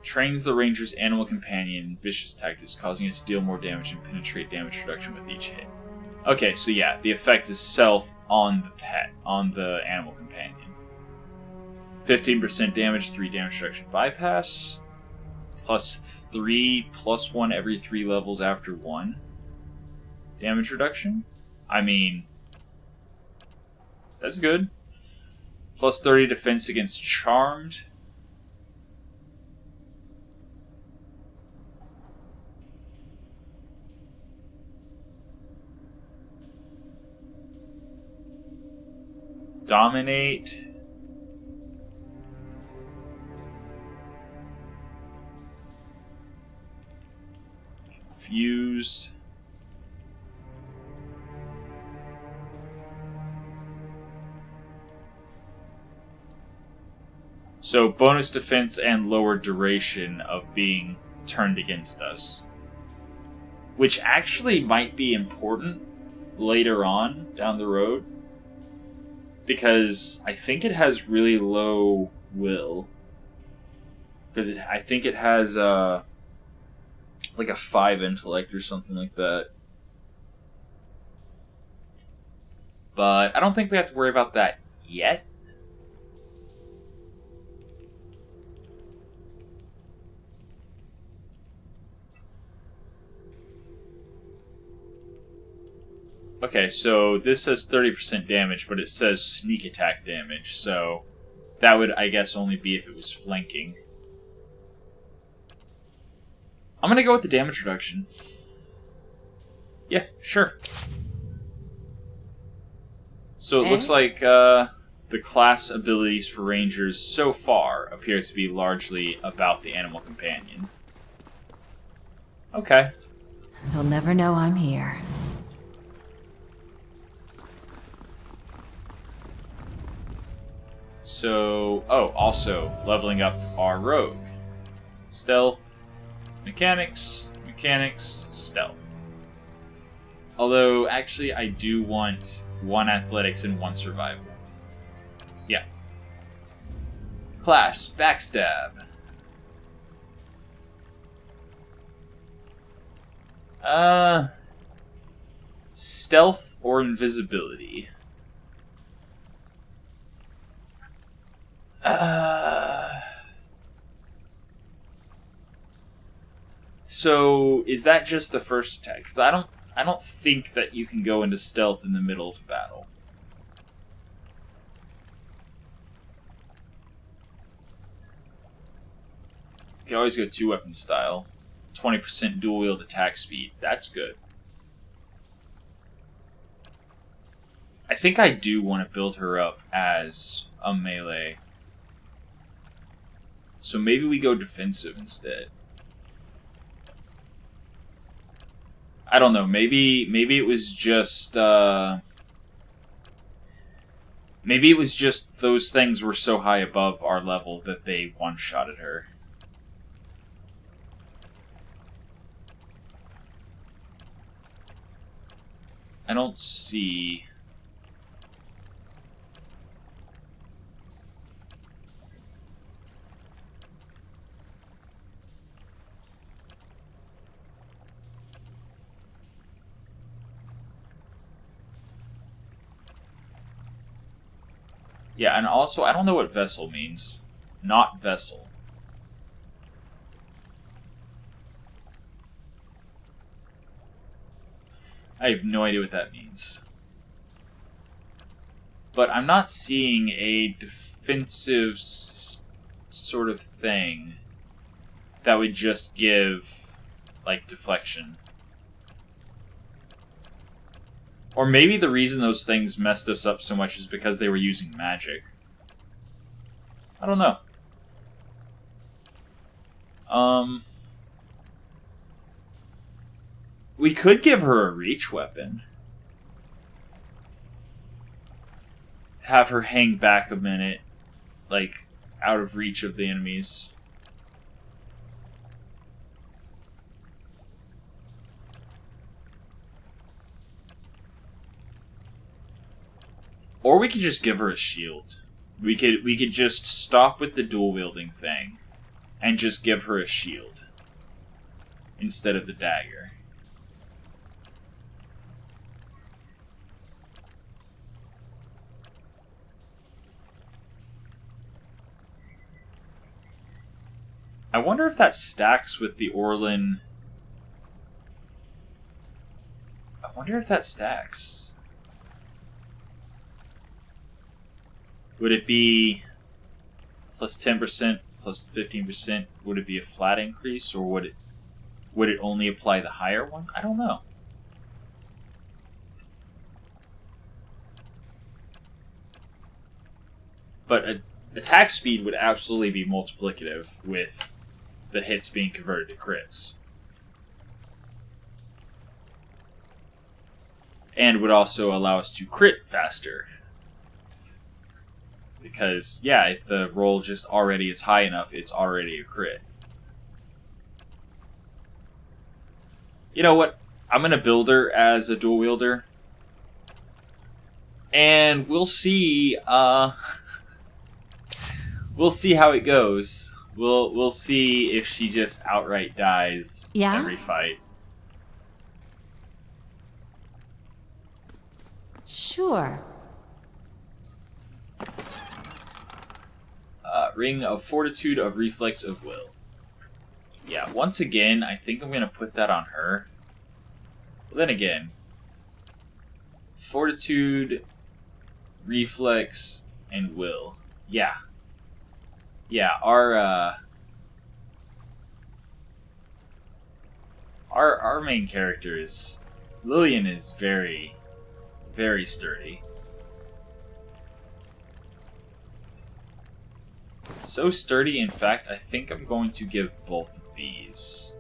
Trains the ranger's animal companion in vicious tactics, causing it to deal more damage and penetrate damage reduction with each hit. Okay, so yeah, the effect is self on the pet, on the animal companion. 15% damage, 3 damage reduction bypass. +3, +1 every 3 levels after 1 damage reduction. I mean, that's good. +30 defense against charmed. Dominate. Confused. So bonus defense and lower duration of being turned against us. Which actually might be important later on down the road. Because I think it has really low will. Because I think it has like a 5 intellect or something like that. But I don't think we have to worry about that yet. Okay, so this says 30% damage, but it says sneak attack damage, so that would, I guess, only be if it was flanking. I'm gonna go with the damage reduction. Yeah, sure. So it looks like the class abilities for rangers so far appear to be largely about the animal companion. Okay. They'll never know I'm here. So, also leveling up our rogue. Stealth, mechanics, stealth. Although, actually, I do want 1 athletics and 1 survival. Yeah. Class, backstab. Stealth or invisibility? So is that just the first attack? Because I don't think that you can go into stealth in the middle of battle. You can always go 2-weapon style. 20% dual wield attack speed. That's good. I think I do want to build her up as a melee. So maybe we go defensive instead. I don't know. Maybe it was just maybe it was just those things were so high above our level that they one-shotted her. I don't see. Yeah, and also, I don't know what vessel means. Not vessel. I have no idea what that means. But I'm not seeing a defensive sort of thing that would just give, like, deflection. Or maybe the reason those things messed us up so much is because they were using magic. I don't know. We could give her a reach weapon. Have her hang back a minute, like, out of reach of the enemies. Or we could just give her a shield. We could just stop with the dual wielding thing and just give her a shield instead of the dagger. I wonder if that stacks with the Orlin... I wonder if that stacks. Would it be plus 10%, plus 15%? Would it be a flat increase, or would it only apply the higher one? I don't know. But attack speed would absolutely be multiplicative with the hits being converted to crits. And would also allow us to crit faster. Because, yeah, if the roll just already is high enough, it's already a crit. You know what? I'm going to build her as a dual wielder. And we'll see, we'll see how it goes. We'll see if she just outright dies every fight. Sure. Ring of Fortitude of Reflex of Will. Yeah, once again, I think I'm going to put that on her. But then again, Fortitude, Reflex, and Will. Yeah. Yeah, our main character is... Lillian is very, very sturdy. So sturdy, in fact, I think I'm going to give both of these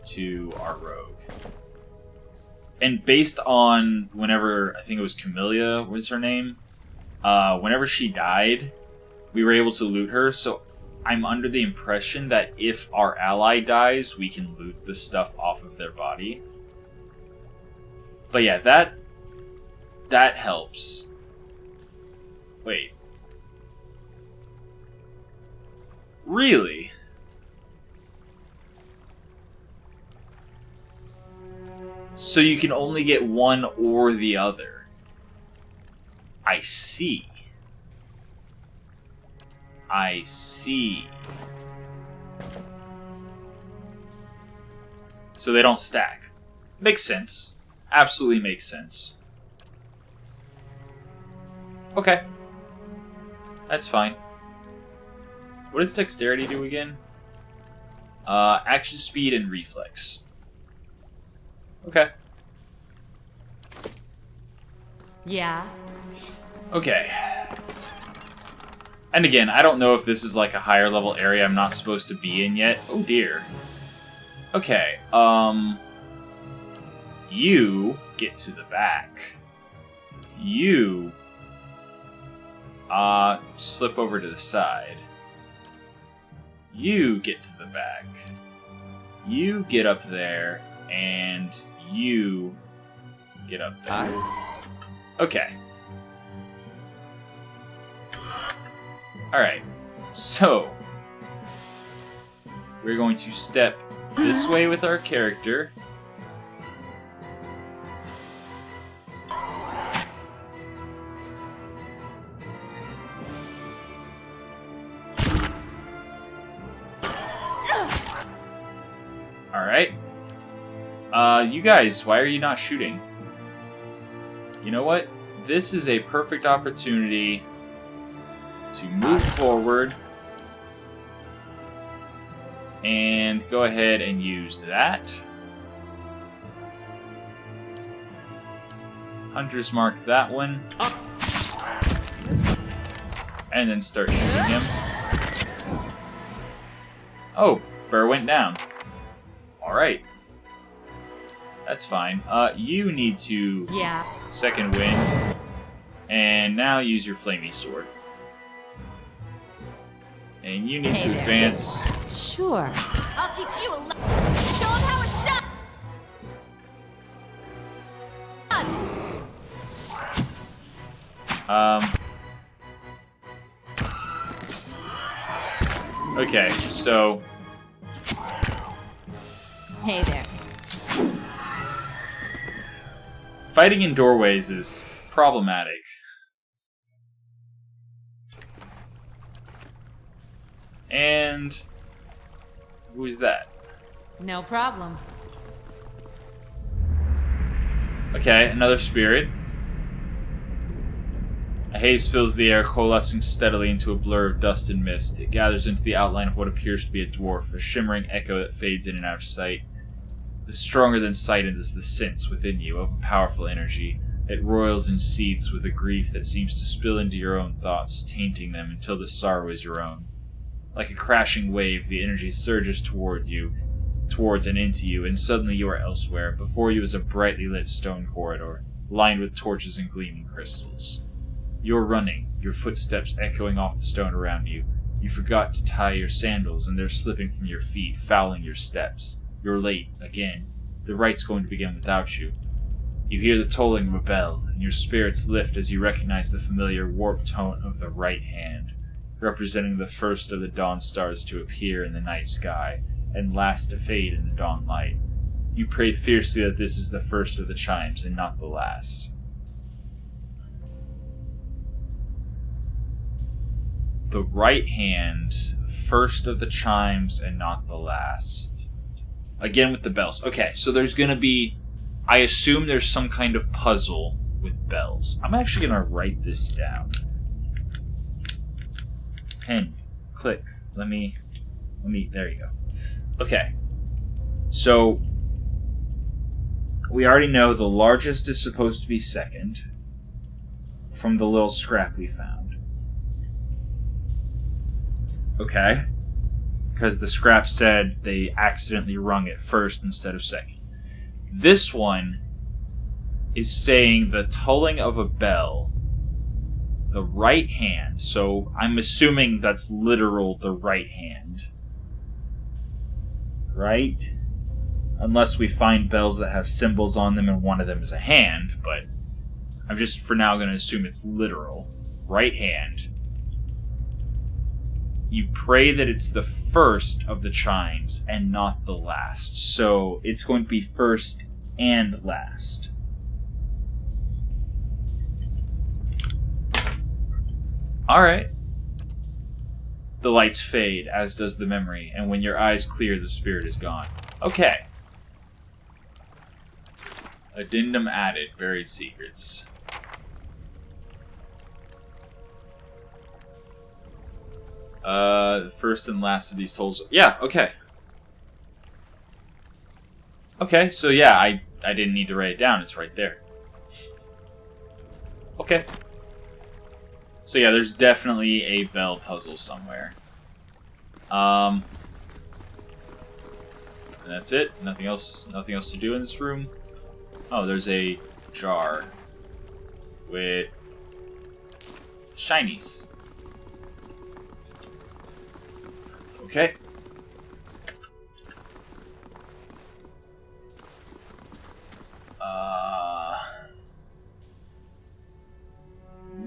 to our rogue. And based on whenever, I think it was Camellia was her name, whenever she died, we were able to loot her, so I'm under the impression that if our ally dies, we can loot the stuff off of their body. But yeah, that helps. Wait. Really? So you can only get one or the other. I see. I see. So they don't stack. Makes sense. Absolutely makes sense. Okay. That's fine. What does dexterity do again? Action speed and reflex. Okay. Yeah. Okay. And again, I don't know if this is like a higher level area I'm not supposed to be in yet. Oh dear. Okay, you get to the back. You slip over to the side. You get to the back. You get up there, and you get up there. Okay. Alright, so we're going to step this way with our character. Alright. You guys, why are you not shooting? You know what? This is a perfect opportunity to move forward and go ahead and use that. Hunter's mark that one. And then start shooting him. Oh, Burr went down. Alright. That's fine. You need to second wind. And now use your flamey sword. And you need to advance. Sure. I'll teach you a lesson. Show them how it's done. Okay, so... Hey there. Fighting in doorways is problematic. And Who is that? No problem. Okay, another spirit. A haze fills the air, coalescing steadily into a blur of dust and mist. It gathers into the outline of what appears to be a dwarf, a shimmering echo that fades in and out of sight. The stronger than sight is the sense within you of a powerful energy. It roils and seethes with a grief that seems to spill into your own thoughts, tainting them until the sorrow is your own. Like a crashing wave, the energy surges towards and into you, and suddenly you are elsewhere. Before you is a brightly lit stone corridor, lined with torches and gleaming crystals. You are running, your footsteps echoing off the stone around you. You forgot to tie your sandals, and they're slipping from your feet, fouling your steps. You're late, again. The right's going to begin without you. You hear the tolling of a bell, and your spirits lift as you recognize the familiar warped tone of the right hand, representing the first of the dawn stars to appear in the night sky, and last to fade in the dawn light. You pray fiercely that this is the first of the chimes, and not the last. The right hand, first of the chimes, and not the last. Again with the bells. Okay, so there's going to be... I assume there's some kind of puzzle with bells. I'm actually going to write this down. Pen. Click. Let me... There you go. Okay. So... we already know the largest is supposed to be second. From the little scrap we found. Okay. Because the scrap said they accidentally rung it first instead of second. This one is saying the tolling of a bell, the right hand, so I'm assuming that's literal the right hand. Right? Unless we find bells that have symbols on them and one of them is a hand, but I'm just for now going to assume it's literal. Right hand. You pray that it's the first of the chimes and not the last. So it's going to be first and last. Alright. The lights fade, as does the memory, and when your eyes clear, the spirit is gone. Okay. Addendum added, buried secrets. The first and last of these tolls. Yeah, okay. Okay, so yeah, I didn't need to write it down. It's right there. Okay. So yeah, there's definitely a bell puzzle somewhere. And that's it. Nothing else to do in this room. Oh, there's a jar with shinies. Okay.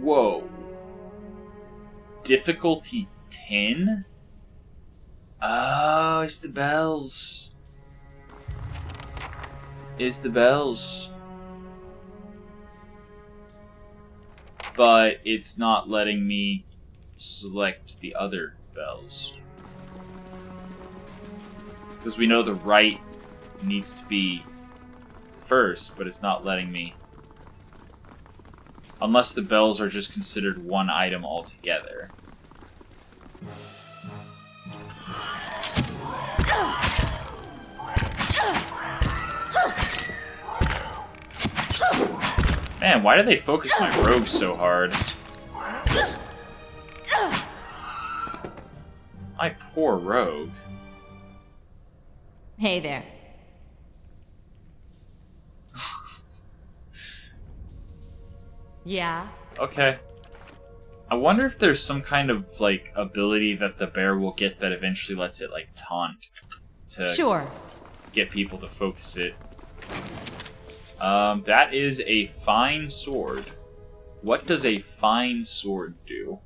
Whoa. Difficulty 10? Oh, it's the bells. It's the bells. But it's not letting me select the other bells. Because we know the right needs to be first, but it's not letting me. Unless the bells are just considered one item altogether. Man, why do they focus my rogue so hard? My poor rogue. Hey there. Yeah? Okay. I wonder if there's some kind of, like, ability that the bear will get that eventually lets it, like, taunt to Sure. get people to focus it. That is a fine sword. What does a fine sword do?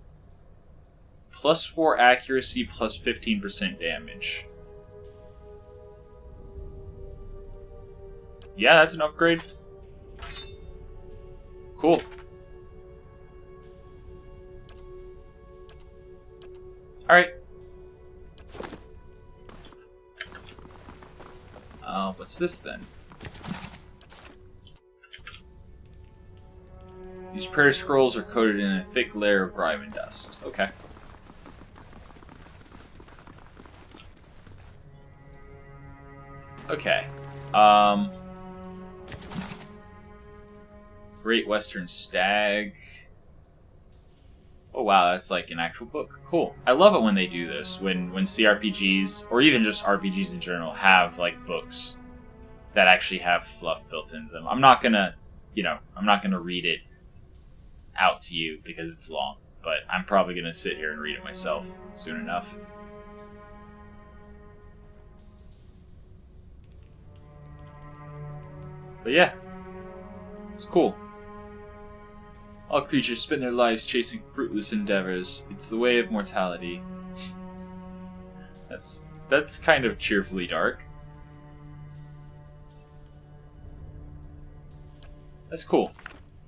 +4 accuracy, plus 15% damage. Yeah, that's an upgrade. Cool. Alright. What's this then? These prayer scrolls are coated in a thick layer of grime and dust. Okay. Okay. Great Western Stag. Oh wow, that's like an actual book. Cool. I love it when they do this, when CRPGs, or even just RPGs in general, have like books that actually have fluff built into them. I'm not gonna read it out to you because it's long, but I'm probably gonna sit here and read it myself soon enough. But yeah, it's cool. All creatures spend their lives chasing fruitless endeavors. It's the way of mortality. That's kind of cheerfully dark. That's cool.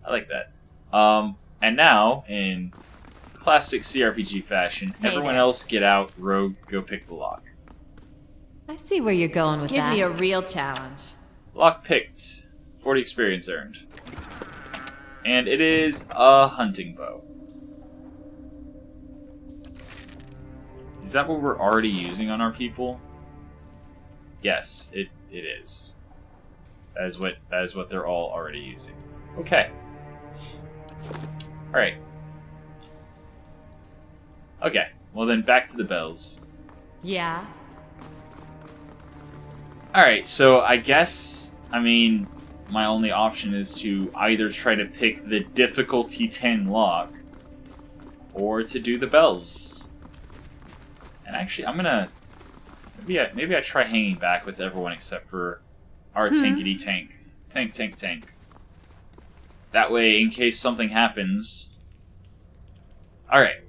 I like that. And now, in classic CRPG fashion, everyone else get out, rogue, go pick the lock. I see where you're going with that. Give me a real challenge. Lock picked. 40 experience earned. And it is a hunting bow. Is that what we're already using on our people? Yes, it is. That is what they're all already using. Okay. Alright. Okay, well then back to the bells. Yeah. Alright, so I guess, my only option is to either try to pick the difficulty 10 lock, or to do the bells. And actually, I'm gonna... Maybe I try hanging back with everyone except for our tankety tank. Tank. That way, in case something happens... Alright.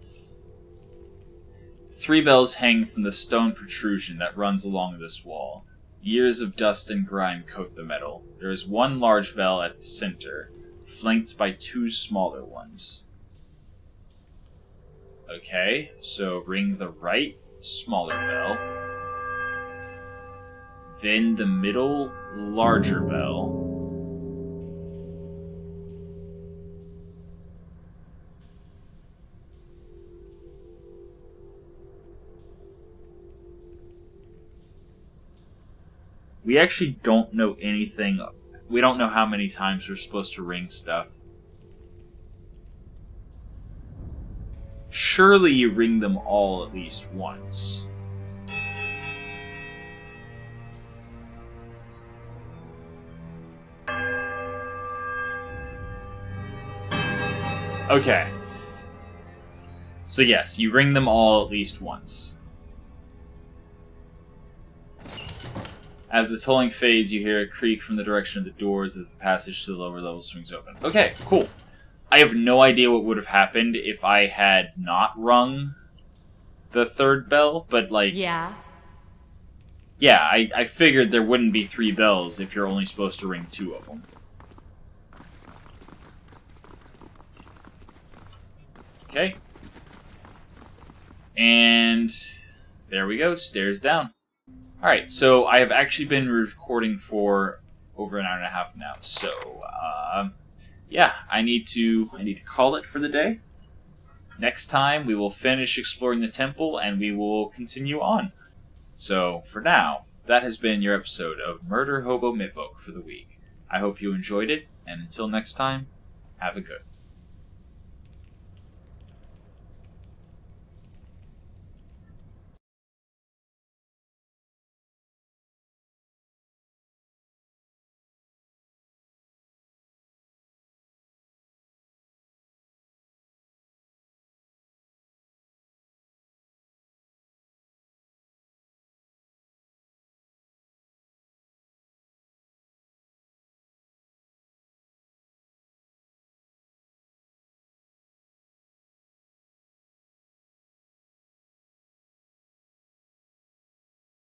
3 bells hang from the stone protrusion that runs along this wall. Years of dust and grime coat the metal. There is 1 large bell at the center, flanked by 2 smaller ones. Okay, so ring the right, smaller bell. Then the middle, larger bell. We actually don't know anything. We don't know how many times we're supposed to ring stuff. Surely you ring them all at least once. Okay. So yes, you ring them all at least once. As the tolling fades, you hear a creak from the direction of the doors as the passage to the lower level swings open. Okay, cool. I have no idea what would have happened if I had not rung the 3rd bell, but like... Yeah. Yeah, I figured there wouldn't be 3 bells if you're only supposed to ring 2 of them. Okay. And there we go, stairs down. Alright, so I have actually been recording for over an hour and a half now, so, yeah, I need to call it for the day. Next time, we will finish exploring the temple, and we will continue on. So, for now, that has been your episode of Murder-hobo Mittwoch for the week. I hope you enjoyed it, and until next time, have a good one.